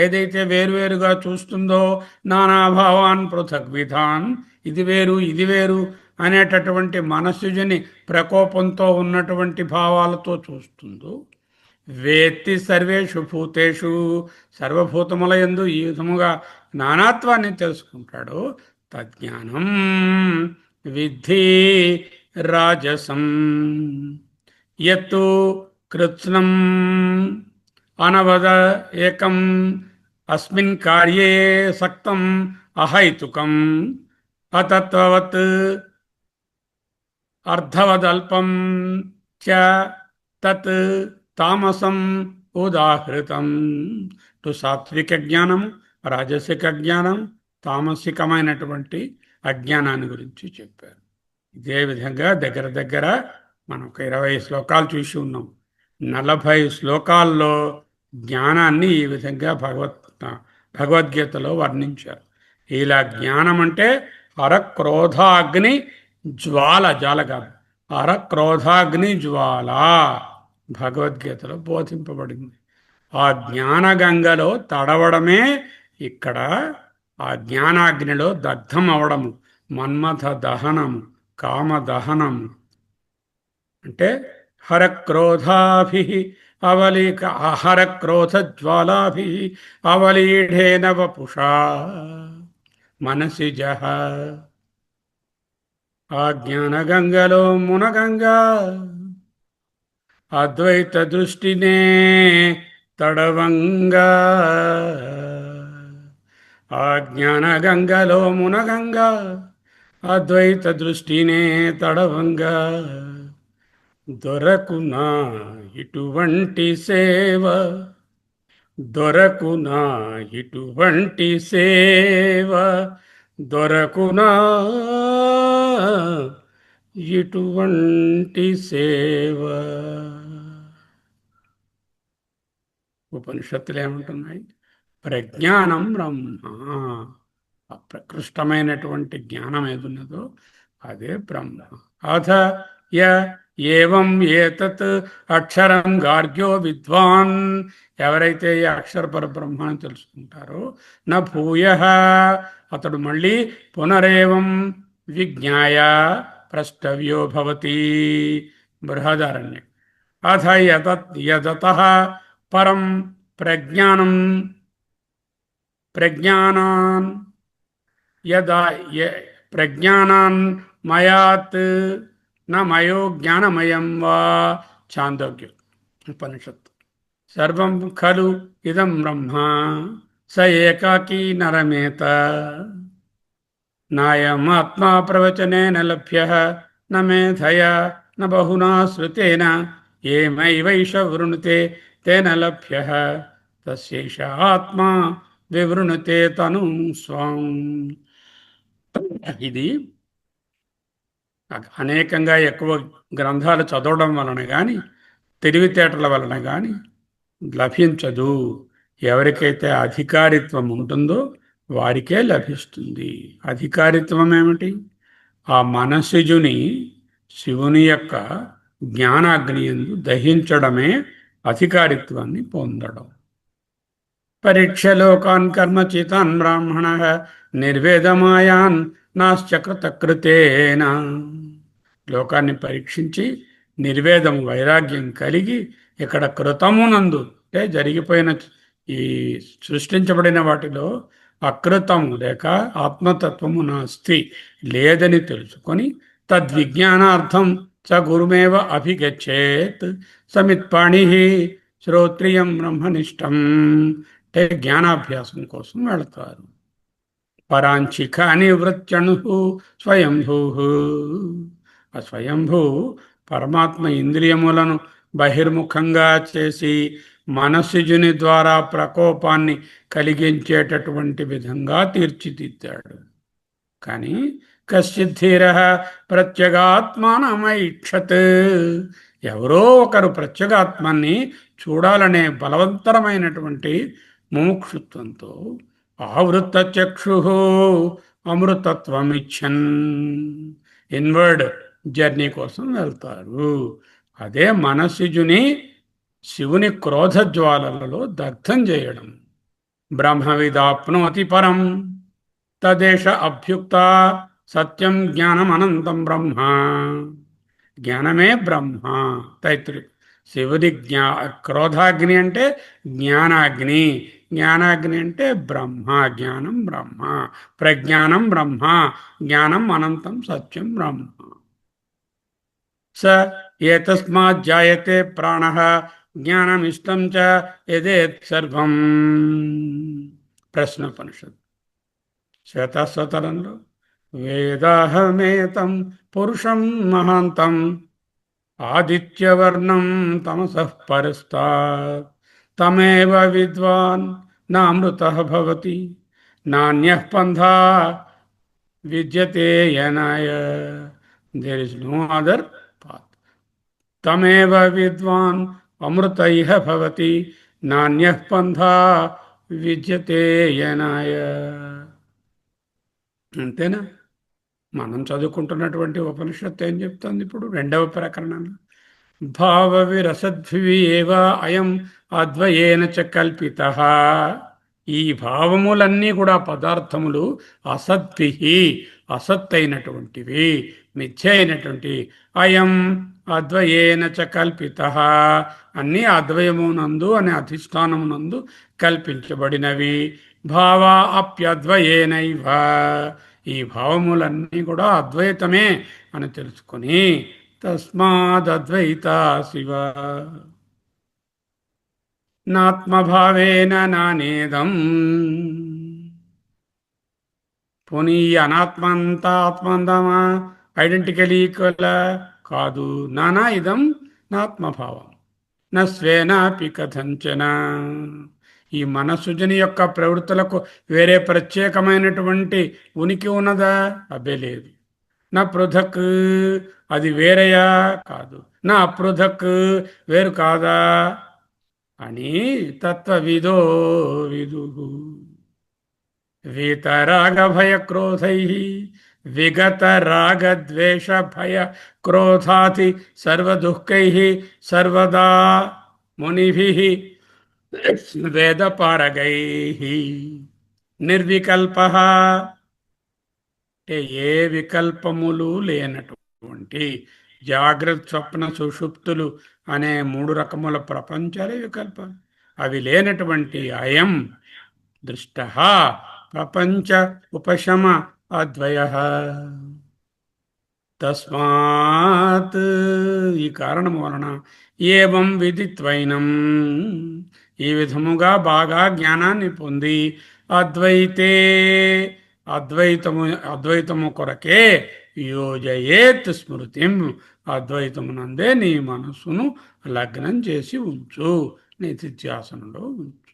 ఏదైతే వేరువేరుగా చూస్తుందో, నానాభావాన్ పృథక్ విధాన్, ఇది వేరు ఇది వేరు అనేటటువంటి మనస్సుజని ప్రకోపంతో ఉన్నటువంటి భావాలతో చూస్తుందో, వేత్తి సర్వేషు భూతేషు, సర్వభూతముల యందు ఈ విధముగా నానాత్వాన్ని తెలుసుకుంటాడు, తజ్ఞానం విద్ధి రాజసం. యత్తు కృత్స్నం అనవద ఏకం అస్మిన్ కార్యే సక్తం అహైతుకం అతత్వవత్ అర్ధవదల్పం చ తత్ తామసం ఉదాహృతం. టు సాత్విక జ్ఞానం, రాజసిక జ్ఞానం, తామసికమైనటువంటి అజ్ఞానాన్ని గురించి చెప్పారు. ఇదే విధంగా దగ్గర దగ్గర మనం ఒక 20 శ్లోకాలు చూసి ఉన్నాం. 40 శ్లోకాల్లో జ్ఞానాన్ని ఈ విధంగా భగవద్గీతలో వర్ణించారు. ఇలా జ్ఞానం అంటే హరక్రోధాగ్ని జ్వాల, జాల కాదు, హరక్రోధాగ్ని జ్వాల భగవద్గీతలో బోధింపబడింది. ఆ జ్ఞానగంగలో తడవడమే ఇక్కడ ఆ జ్ఞానాగ్నిలో దగ్ధం అవడము, మన్మథ దహనము, కామదహనము. అంటే హరక్రోధాభి అవలీక హరక్రోధజ్వాలాభి అవలీఢేన వపుషా మనసి జహ. ఆ జ్ఞానగంగలో మునగంగా అద్వైత దృష్టినే తడవంగా. ఆ జ్ఞానగంగలో మునగంగా అద్వైత దృష్టినే తడవంగా. దొరకునా ఇటువంటి సేవ, దొరకునా ఇటువంటి సేవ, దొరకునా ఇటువంటి సేవ. ఉపనిషత్తులు ఏమంటున్నాయి? ప్రజ్ఞానం బ్రహ్మ, ప్రకృష్టమైనటువంటి జ్ఞానం ఏదున్నదో అదే బ్రహ్మ. అథ య ఏవం ఏతత్ అక్షరం గార్గ్యో విద్వాన్, ఎవరైతే ఈ అక్షర పరబ్రహ్మను తెలుసుకుంటారో, న భూయ, అతడు మళ్ళీ పునరేవం విజ్ఞాయ ప్రష్టవ్యో భవతి. బృహదారణ్యం. అథ యదతః పరం ప్రజ్ఞానం ప్రజ్ఞానాన్ యదా ప్రజ్ఞానాన్ మయాత్ న మయో జ్ఞానమయం వా. ఛాందోగ్యం ఉపనిషత్తు. సర్వం ఖలు ఇదం బ్రహ్మ స ఏకాకీ నరమేత నాయమాత్మా ప్రవచనేన లభ్య న మేధయా న బహునా శ్రుతేన ఏమైవైష వృణుతే తేన లభ్య తస్యైష ఆత్మా వివృణుతే తను స్వాం. ఇది అనేకంగా ఎక్కువ గ్రంథాలు చదవడం వలన కానీ తెలివితేటల వలన కానీ లభించదు. ఎవరికైతే అధికారిత్వం ఉంటుందో వారికే లభిస్తుంది. అధికారిత్వం ఏమిటి? ఆ మనస్సుజుని శివుని యొక్క జ్ఞానాగ్ని యందు దహించడమే అధికారిత్వాన్ని పొందడం. పరీక్ష లోకాన్ కర్మచితాన్ బ్రాహ్మణ నిర్వేదమాయాన్ నాశ్చకృతకృతేన. లోకాన్ని పరీక్షించి నిర్వేదం వైరాగ్యం కలిగి ఇక్కడ కృతమునందు అంటే జరిగిపోయిన ఈ సృష్టించబడిన వాటిలో అకృతము లేక ఆత్మతత్వము నాస్తి లేదని తెలుసుకొని తద్విజ్ఞానార్థం స గురుమేవ అభిగచ్చేత్ సమిత్పాణి శ్రోత్రియం బ్రహ్మనిష్టం. అంటే జ్ఞానాభ్యాసం కోసం వెళతారు. పరాంచిక నివృత్యణు స్వయంభూ. ఆ స్వయంభూ పరమాత్మ ఇంద్రియములను బహిర్ముఖంగా చేసి మనస్సుజుని ద్వారా ప్రకోపాన్ని కలిగించేటటువంటి విధంగా తీర్చిదిద్దాడు. కానీ కశ్చిద్ధీర ప్రత్యేగాత్మానమైక్షత్. ఎవరో ఒకరు ప్రత్యేగాత్మాన్ని చూడాలనే బలవంతరమైనటువంటి ముముక్షుత్వంతో ఆవృత చక్షు అమృతత్వమిచ్చన్ ఇన్వర్డ్ జర్నీ కోసం వెళ్తారు. అదే మనస్సుజుని శివుని క్రోధజ్వాలలలో దగ్ధం చేయడం. బ్రహ్మవిదాప్నోతి పరం తదేశ అభ్యుక్త సత్యం జ్ఞానం అనంతం బ్రహ్మ. జ్ఞానమే బ్రహ్మ. తైత్రి శివుడి క్రోధాగ్ని అంటే జ్ఞానాగ్ని, జ్ఞానాగ్ని అంటే బ్రహ్మ, జ్ఞానం బ్రహ్మ, ప్రజ్ఞానం బ్రహ్మ, జ్ఞానం అనంతం సత్యం బ్రహ్మ. స ఏతస్మాత్ జాయతే ప్రాణః జ్ఞానమిష్టం చ యదేత్ సర్వం. ప్రశ్నోపనిషత్ శ్వేతాశ్వతరంలో వేదాహమేతం పురుషం మహాంతం ఆదిత్యవర్ణం తమసః పరస్తాత్ తమేవ విద్వాన్ నామృతః భవతి నాన్యః పంథా విద్యతే యనాయ. There is no other path. తమేవ విద్వాన్ అమృత ఇహ భవతి నాన్యః పంథా విద్యతే యనాయ. అంతేనా? మనం చదువుకుంటున్నటువంటి ఉపనిషత్తు ఏం చెప్తుంది ఇప్పుడు రెండవ ప్రకరణంలో? భావ విరసద్భి ఏవ అయం అద్వయేన చ కల్పిత. ఈ భావములన్నీ కూడా పదార్థములు అసద్భి, అసత్తైనటువంటివి, మిథ్య అయినటువంటి. అయం అద్వయేన చ కల్పిత, అన్నీ అద్వయమునందు అనే అధిష్టానమునందు కల్పించబడినవి. భావ అప్యద్వయేనైవ, ఈ భావములన్నీ కూడా అద్వైతమే అని తెలుసుకొని తస్మాదద్వైత శివ నాత్మభావేన నానేదం. పోనీ ఈ అనాత్మ అంతా ఆత్మందమా? ఐడెంటికలీ ఈక్వల్ కాదు. నానా ఇదం నాత్మభావం నస్వేనాపి కథంచన. ఈ మనస్సుజని యొక్క ప్రవృత్తులకు వేరే ప్రత్యేకమైనటువంటి ఉనికి ఉన్నదా? అబ్బే లేదు. నా పృథక్, అది వేరయా? కాదు. నా అపృథక్, వేరు కాదా అని తత్వవిదో విదు. వీతరాగ భయ క్రోధై విగత రాగ ద్వేష భయ క్రోధాతి సర్వదుఃఖై సర్వదా మునిభిః వేదపారగై నిర్వికల్పః. అంటే ఏ వికల్పములు లేనటువంటి జాగ్రత్త స్వప్న సుషుప్తులు అనే మూడు రకముల ప్రపంచాలే వికల్పం. అవి లేనటువంటి అయం దృష్ట ప్రపంచ ఉపశమ అద్వయ. తస్మాత్, ఈ కారణం వలన ఏవం విదిత్వైనం ఈ విధముగా బాగా జ్ఞానాన్ని పొంది అద్వైతే అద్వైతము అద్వైతము కొరకే యోజయేత్ స్మృతిం అద్వైతమునందే నీ మనస్సును లగ్నం చేసి ఉంచు నిధిధ్యాసనలో ఉంచు.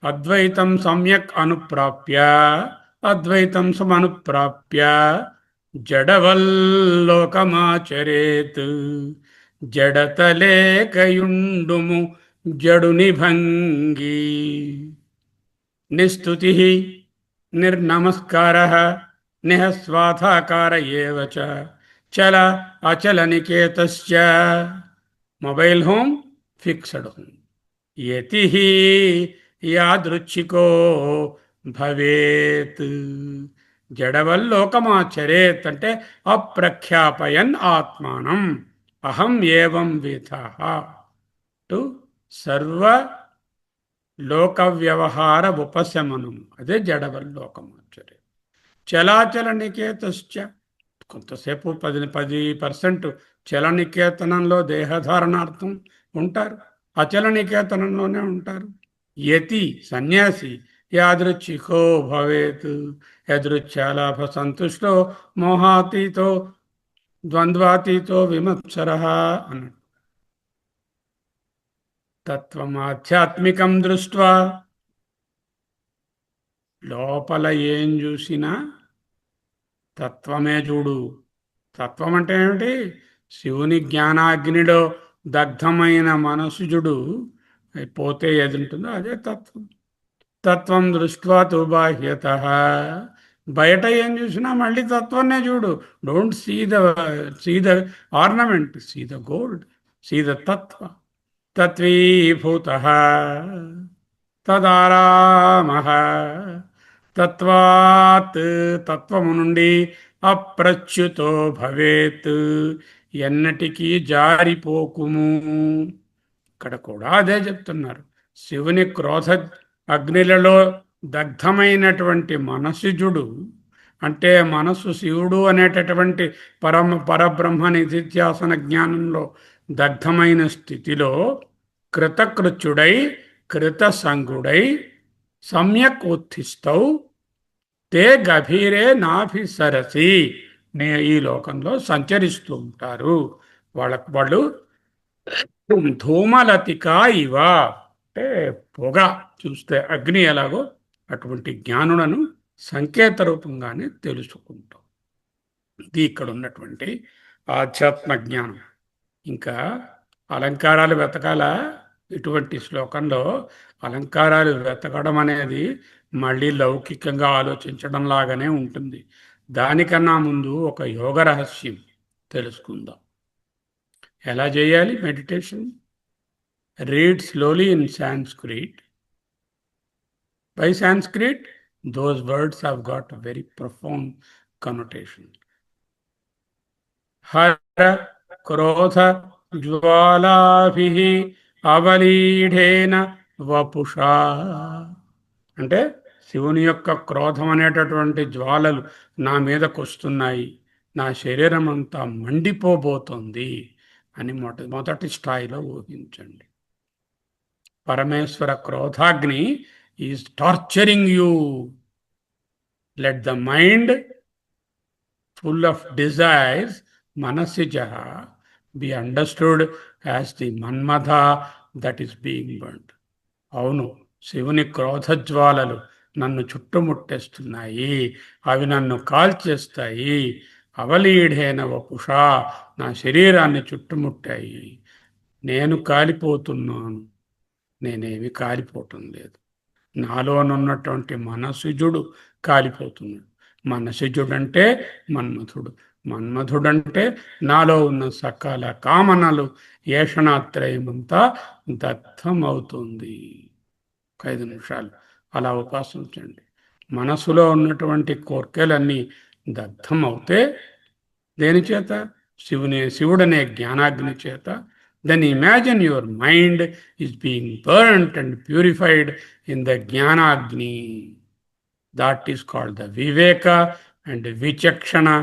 అద్వైతం సమ్యక్ అనుప్రాప్య అద్వైతం సమనుప్రాప్య జడవల్లోకమాచరేత్ జడతలేకయుండుము జడుని భంగి నిస్తుతి నిర్నమస్కార నిహస్వాథాకార ఏవ చ చల అచల నికేతశ్చ మొబైల్ హోమ్ ఫిక్స్డ్ హోమ్ యతి యాదృచ్ఛికో భవేత్ జడవల్లోకమాచరేత్ అంటే అప్రఖ్యాపయన్ ఆత్మానం అహం ఏవం విధ టు సర్వ లోక వ్యవహార ఉపశమనం అదే జడవల్లోకమాచరేత్. చలాచల నికేతశ్చ కొంతసేపు 10% చలనికేతనంలో దేహధారణార్థం ఉంటారు, అచల నికేతనంలోనే ఉంటారు. యతి సన్యాసి యాదృచ్ఛికో భవేత్ యదృచ్ఛాలాభ సంతుష్టో మోహాతీతో ద్వంద్వాతీతో విమత్సర అన్నాడు. తత్వమాధ్యాత్మికం దృష్ట్వా లోపల ఏం చూసినా తత్వమే చూడు. తత్వం అంటే ఏమిటి? శివుని జ్ఞానాగ్నిలో దగ్ధమైన మనసు చూడు, పోతే ఏది ఉంటుందో అదే తత్వం. తత్వం దృష్ట్వా తు బాహ్యత బయట ఏం చూసినా మళ్ళీ తత్వాన్నే చూడు. Don't see the ornament, see the gold, see the తత్వ. తత్వీభూత తదారామ తత్వాత్ తత్వము నుండి అప్రచ్యుతో భవేత్ ఎన్నటికీ జారిపోకుము. ఇక్కడ కూడా అదే చెప్తున్నారు. శివుని క్రోధ అగ్నిలలో దగ్ధమైనటువంటి మనసుజుడు అంటే మనస్సు శివుడు అనేటటువంటి పరబ్రహ్మ నిధిధ్యాసన జ్ఞానంలో దగ్ధమైన స్థితిలో కృతకృత్యుడై కృతసంగుడై సమ్యక్ ఉత్తిష్టౌ తే గభీరే నాభి సరసి ఈ లోకంలో సంచరిస్తూ ఉంటారు. వాళ్ళు ధూమలతిక ఇవ అంటే పొగ చూస్తే అగ్ని ఎలాగో అటువంటి జ్ఞానులను సంకేత రూపంగానే తెలుసుకుంటాం. ఇది ఇక్కడ ఉన్నటువంటి ఆధ్యాత్మ జ్ఞానం. ఇంకా అలంకారాలు వెతకాలా? ఇటువంటి శ్లోకంలో అలంకారాలు వెతకడం అనేది మళ్ళీ లౌకికంగా ఆలోచించడం లాగానే ఉంటుంది. దానికన్నా ముందు ఒక యోగ రహస్యం తెలుసుకుందాం. ఎలా చేయాలి meditation? Read slowly in Sanskrit. By Sanskrit those words have got a very profound connotation. Hara krodha జ్వాలాభిః అవలీఢేన వపుషా అంటే శివుని యొక్క క్రోధం అనేటటువంటి జ్వాలలు నా మీదకు వస్తున్నాయి, నా శరీరం అంతా మండిపోబోతోంది అని మొదటి స్థాయిలో ఊహించండి. పరమేశ్వర క్రోధాగ్ని is torturing you. Let the mind full of desires, manasija, be understood as the manmadha that is being burnt. అవును, శివుని క్రోధజ్వాలలు నన్ను చుట్టుముట్టేస్తున్నాయి, అవి నన్ను కాల్చేస్తాయి. అవలీఢేన వపుషా నా శరీరాన్ని చుట్టుముట్టాయి. నేను కాలిపోతున్నాను. నేనేమి కాలిపోవటం లేదు. నాలోనున్నటువంటి మనసుజుడు కాలిపోతున్నాడు. మనసుజుడంటే మన్మధుడు, మన్మధుడంటే నాలో ఉన్న సకల కామనలు ఏషణాత్రయమంతా దగ్ధమవుతుంది. 5 నిమిషాలు అలా ఉపాసించండి. మనసులో ఉన్నటువంటి కోర్కెలన్నీ దగ్ధమవుతే దేని చేత? శివుడనే జ్ఞానాగ్ని చేత. Then imagine your mind is being burnt and purified in the Jnana-agni. That is called the Viveka and Vichakshana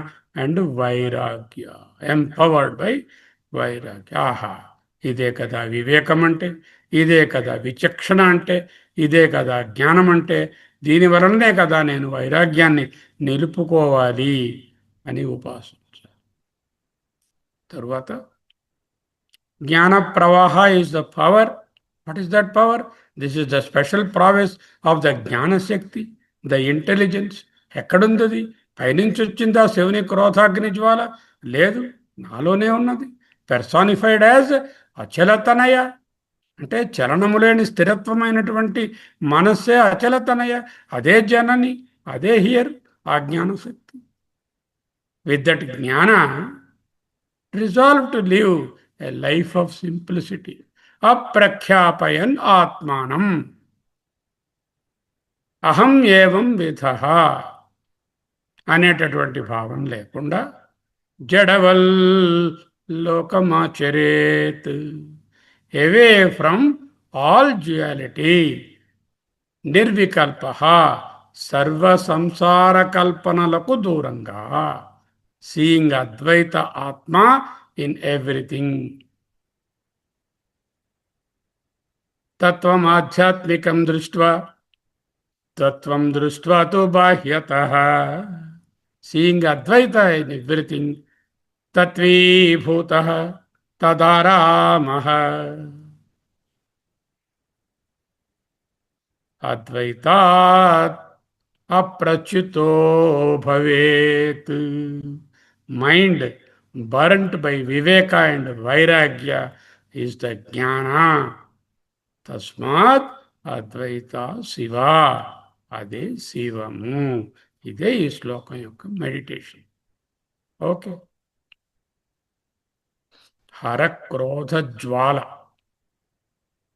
and Vairagya. Empowered by Vairagya. Aha! Ide kada Vivekam ante, ఇదే కదా విచక్షణ అంటే, ఇదే కదా జ్ఞానం అంటే, దీని వలననే కదా నేను వైరాగ్యాన్ని నిలుపుకోవాలి అని ఉపాసించాలి. తరువాత జ్ఞాన ప్రవాహ is the power. What is that power? This is the special prowess of the జ్ఞానశక్తి, ద ఇంటెలిజెన్స్. ఎక్కడుంది? పైనుంచి వచ్చిందా శివుని క్రోధాగ్ని జ్వాల? లేదు, నాలోనే ఉన్నది. పెర్సానిఫైడ్ యాజ్ అచలతనయ, అంటే చలనము లేని స్థిరత్వమైనటువంటి మనస్సే అచలతనయ. అదే జనని, అదే హియర్, ఆ జ్ఞానశక్తి. విత్ దట్ జ్ఞాన resolve to live a life of simplicity, అప్రఖ్యాపయన్ ఆత్మానం అహం ఏవం విధ అనేటటువంటి భావం లేకుండా జడవల్ లోకమాచరేత్, అవే ఫ్రమ్ ఆల్ డ్యుయాలిటీ, నిర్వికల్ప, సర్వ సంసార కల్పనలకు దూరంగా, సీయింగ్ అద్వైత ఆత్మ ఇన్ ఎవ్రీథింగ్. తత్వం ఆధ్యాత్మికం దృష్ట్వా, తత్వం దృష్ట్వా తు బాహ్యతః, సీయింగ్ అద్వైత ఇన్ ఎవ్రీథింగ్, తత్వీభూతః తదారామః. అద్వైతాత్ అప్రచ్యుతో భవేత్. Mind burnt by viveka and vairagya is the jnana. తస్మాత్ అద్వైత శివ, అదే శివము. ఇదే ఈ శ్లోకం యొక్క మెడిటేషన్. ఓకే. హరక్రోధ జ్వాల.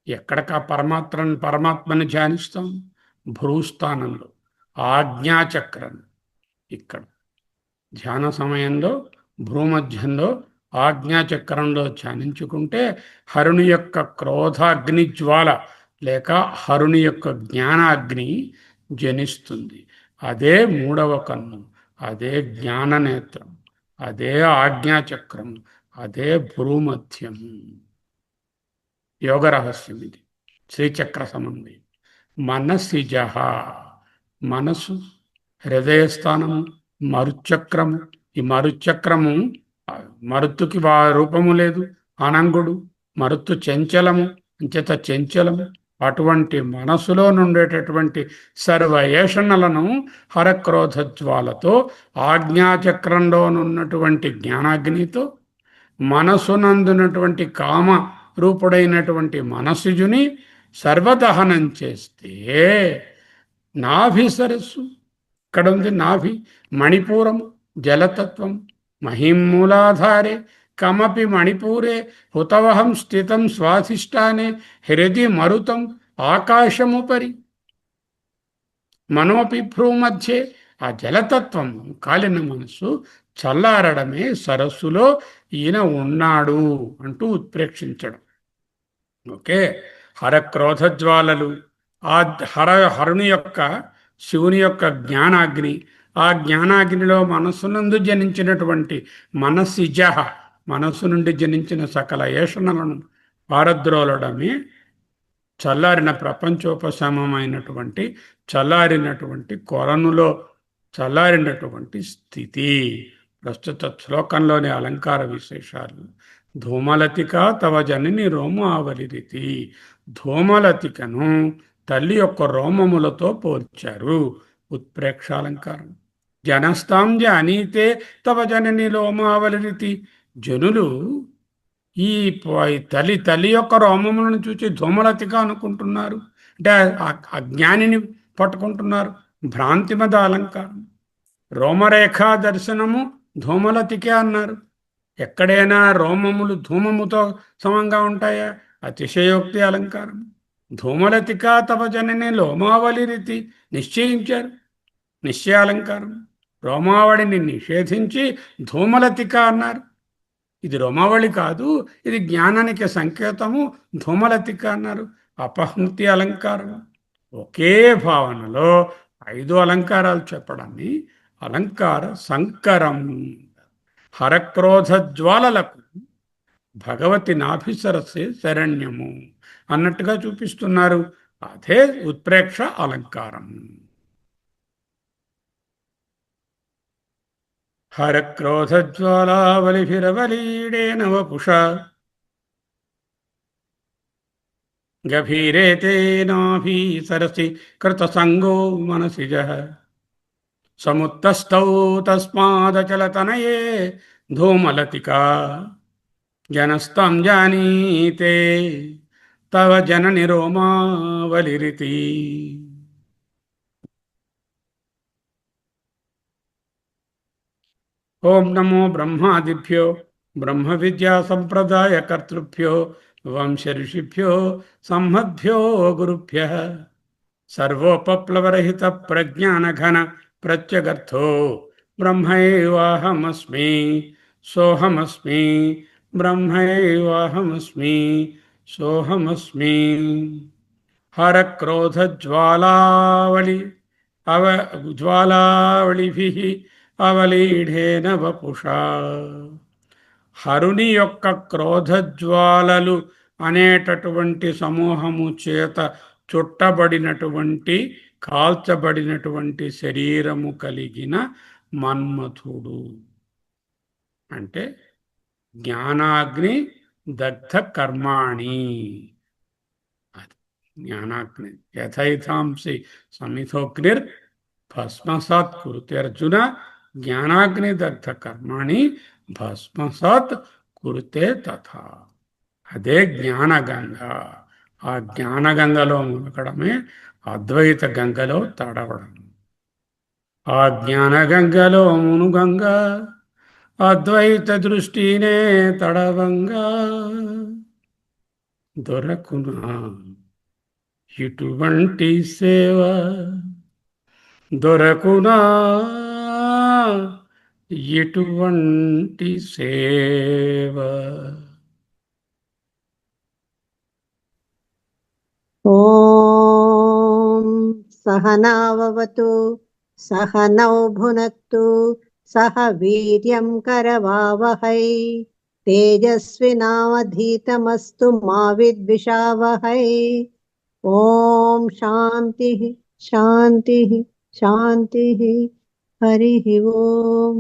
ఎక్కడికా పరమాత్మని ధ్యానిస్తాం? భ్రూస్థానంలో, ఆజ్ఞాచక్రం. ఇక్కడ ధ్యాన సమయంలో భ్రూమధ్యంలో ఆజ్ఞాచక్రంలో ధ్యానించుకుంటే హరుని యొక్క క్రోధాగ్ని జ్వాల లేక హరుని యొక్క జ్ఞానాగ్ని జనిస్తుంది. అదే మూడవ కన్ను, అదే జ్ఞాననేత్రం, అదే ఆజ్ఞాచక్రం, అదే భ్రూమధ్యము. యోగ రహస్యం ఇది, శ్రీచక్ర సమన్వయం. మనసిజ, మనసు, హృదయస్థానము, మరుచక్రము. ఈ మరుచక్రము, మరుత్తుకి రూపము లేదు, అనంగుడు. మరుత్తు చంచలము, అంచేత చంచలము. అటువంటి మనసులో నుండేటటువంటి సర్వ ఏషణలను హరక్రోధ జ్వాలతో, ఆజ్ఞాచక్రంలోనున్నటువంటి జ్ఞానాగ్నితో, మనసునందునటువంటి కామ రూపుడైనటువంటి మనసుజుని సర్వదహనం చేస్తే, నాభి సరస్సు ఇక్కడ ఉంది. నాభి మణిపూరము, జలతత్వం. మహిమూలాధారే కమపి మణిపూరే హుతవహం స్థితం స్వాధిష్టానే హృది మరుతం ఆకాశముపరి. మనోపి భ్రూమధ్యే, ఆ జలతత్వం కాలిన మనస్సు చల్లారడమే సరస్సులో ఈయన ఉన్నాడు అంటూ ఉత్ప్రేక్షించడం. ఓకే. హరక్రోధజ్వాలలు, ఆ హరుని యొక్క, శివుని యొక్క జ్ఞానాగ్ని, ఆ జ్ఞానాగ్నిలో మనస్సునందు జనించినటువంటి మనసిజ, మనస్సు నుండి జనించిన సకల ఏషణలను పారద్రోలడమే చల్లారిన ప్రపంచోపశమమైనటువంటి, చల్లారినటువంటి కొరనులో చల్లారినటువంటి స్థితి. ప్రస్తుత శ్లోకంలోని అలంకార విశేషాలు. ధూమలతిక తవ జనని రోమావలిరితి. ధూమలతికను తల్లి యొక్క రోమములతో పోల్చారు. ఉత్ప్రేక్షాలంకారం. జనస్తాం జానీతే తవ జనని రోమావలిరితి. జనులు ఈ తల్లి యొక్క రోమములను చూసి ధూమలతిక అనుకుంటున్నారు, అంటే అజ్ఞానిని పట్టుకుంటున్నారు. భ్రాంతిమద అలంకారం. రోమరేఖా దర్శనము ధూమలతికే అన్నారు. ఎక్కడైనా రోమములు ధూమముతో సమంగా ఉంటాయా? అతిశయోక్తి అలంకారం. ధూమలతిక తవ జనని లోమావళి రీతి నిశ్చయించారు, నిశ్చయాలంకారం. రోమావళిని నిషేధించి ధూమలతిక అన్నారు. ఇది రోమావళి కాదు, ఇది జ్ఞానానికి సంకేతము, ధూమలతిక అన్నారు. అపహృతి అలంకారం. ఒకే భావనలో 5 అలంకారాలు చెప్పడాన్ని అలంకార సంకరం. హరక్రోధ జ్వాలలకు భగవతి నాభిసరస్సే శరణ్యము అన్నట్టుగా చూపిస్తున్నారు. అదే ఉత్ప్రేక్ష అలంకారం. హరక్రోధజ్వాలావలిభిరవలీడేన వపుష గభీరేతే నాభి సరసి కృతసంగో మనసిజః సముత్తస్థౌ తస్మాదచలతనయే ధూమలతికా జనస్తం జానీతే తవ జనని రోమావలిరితి. ఓం నమో బ్రహ్మాదిభ్యో బ్రహ్మ విద్యా సంప్రదాయ కర్తృభ్యో వంశ ఋషిభ్యో సంహద్భ్యో గురుభ్యః సర్వోపప్లవరహిత ప్రజ్ఞానఘన ప్రత్యగర్థో బ్రహ్మైవాహమస్మి సోహమస్మి బ్రహ్మైవాహమస్మి సోహమస్మి. హరక్రోధజ్వాలావళి జ్వాలావళిభిః అవలీఢేన వపుషా. హరుని యొక్క క్రోధజ్వాలలు అనేటటువంటి సమూహము చేత చుట్టబడినటువంటి కాల్చబడినటువంటి శరీరము కలిగిన మన్మథుడు అంటే జ్ఞానాగ్ని దగ్ధ కర్మాణి. అది జ్ఞానాగ్ని యథైథాంసి సమిధోగ్నిర్ భస్మసాత్ కురుతే అర్జున. జ్ఞానాగ్ని దగ్ధ కర్మాణి భస్మసాత్ కురుతే తథా. అదే జ్ఞానగంగ. ఆ జ్ఞానగంగలో మునగడమే అద్వైత గంగలో తడవడం. ఆ జ్ఞానగంగలో మునుగంగా అద్వైత దృష్టినే తడవంగా దొరకునా ఇటువంటి సేవ, దొరకునా ఇటువంటి సేవ. ఓం సహనావవతు సహనౌ భునక్తు సహ వీర్యం కరవావహై తేజస్వినావధీతమస్తు మా విద్విషావహై. ఓం శాంతి శాంతి శాంతి. హరి ఓం.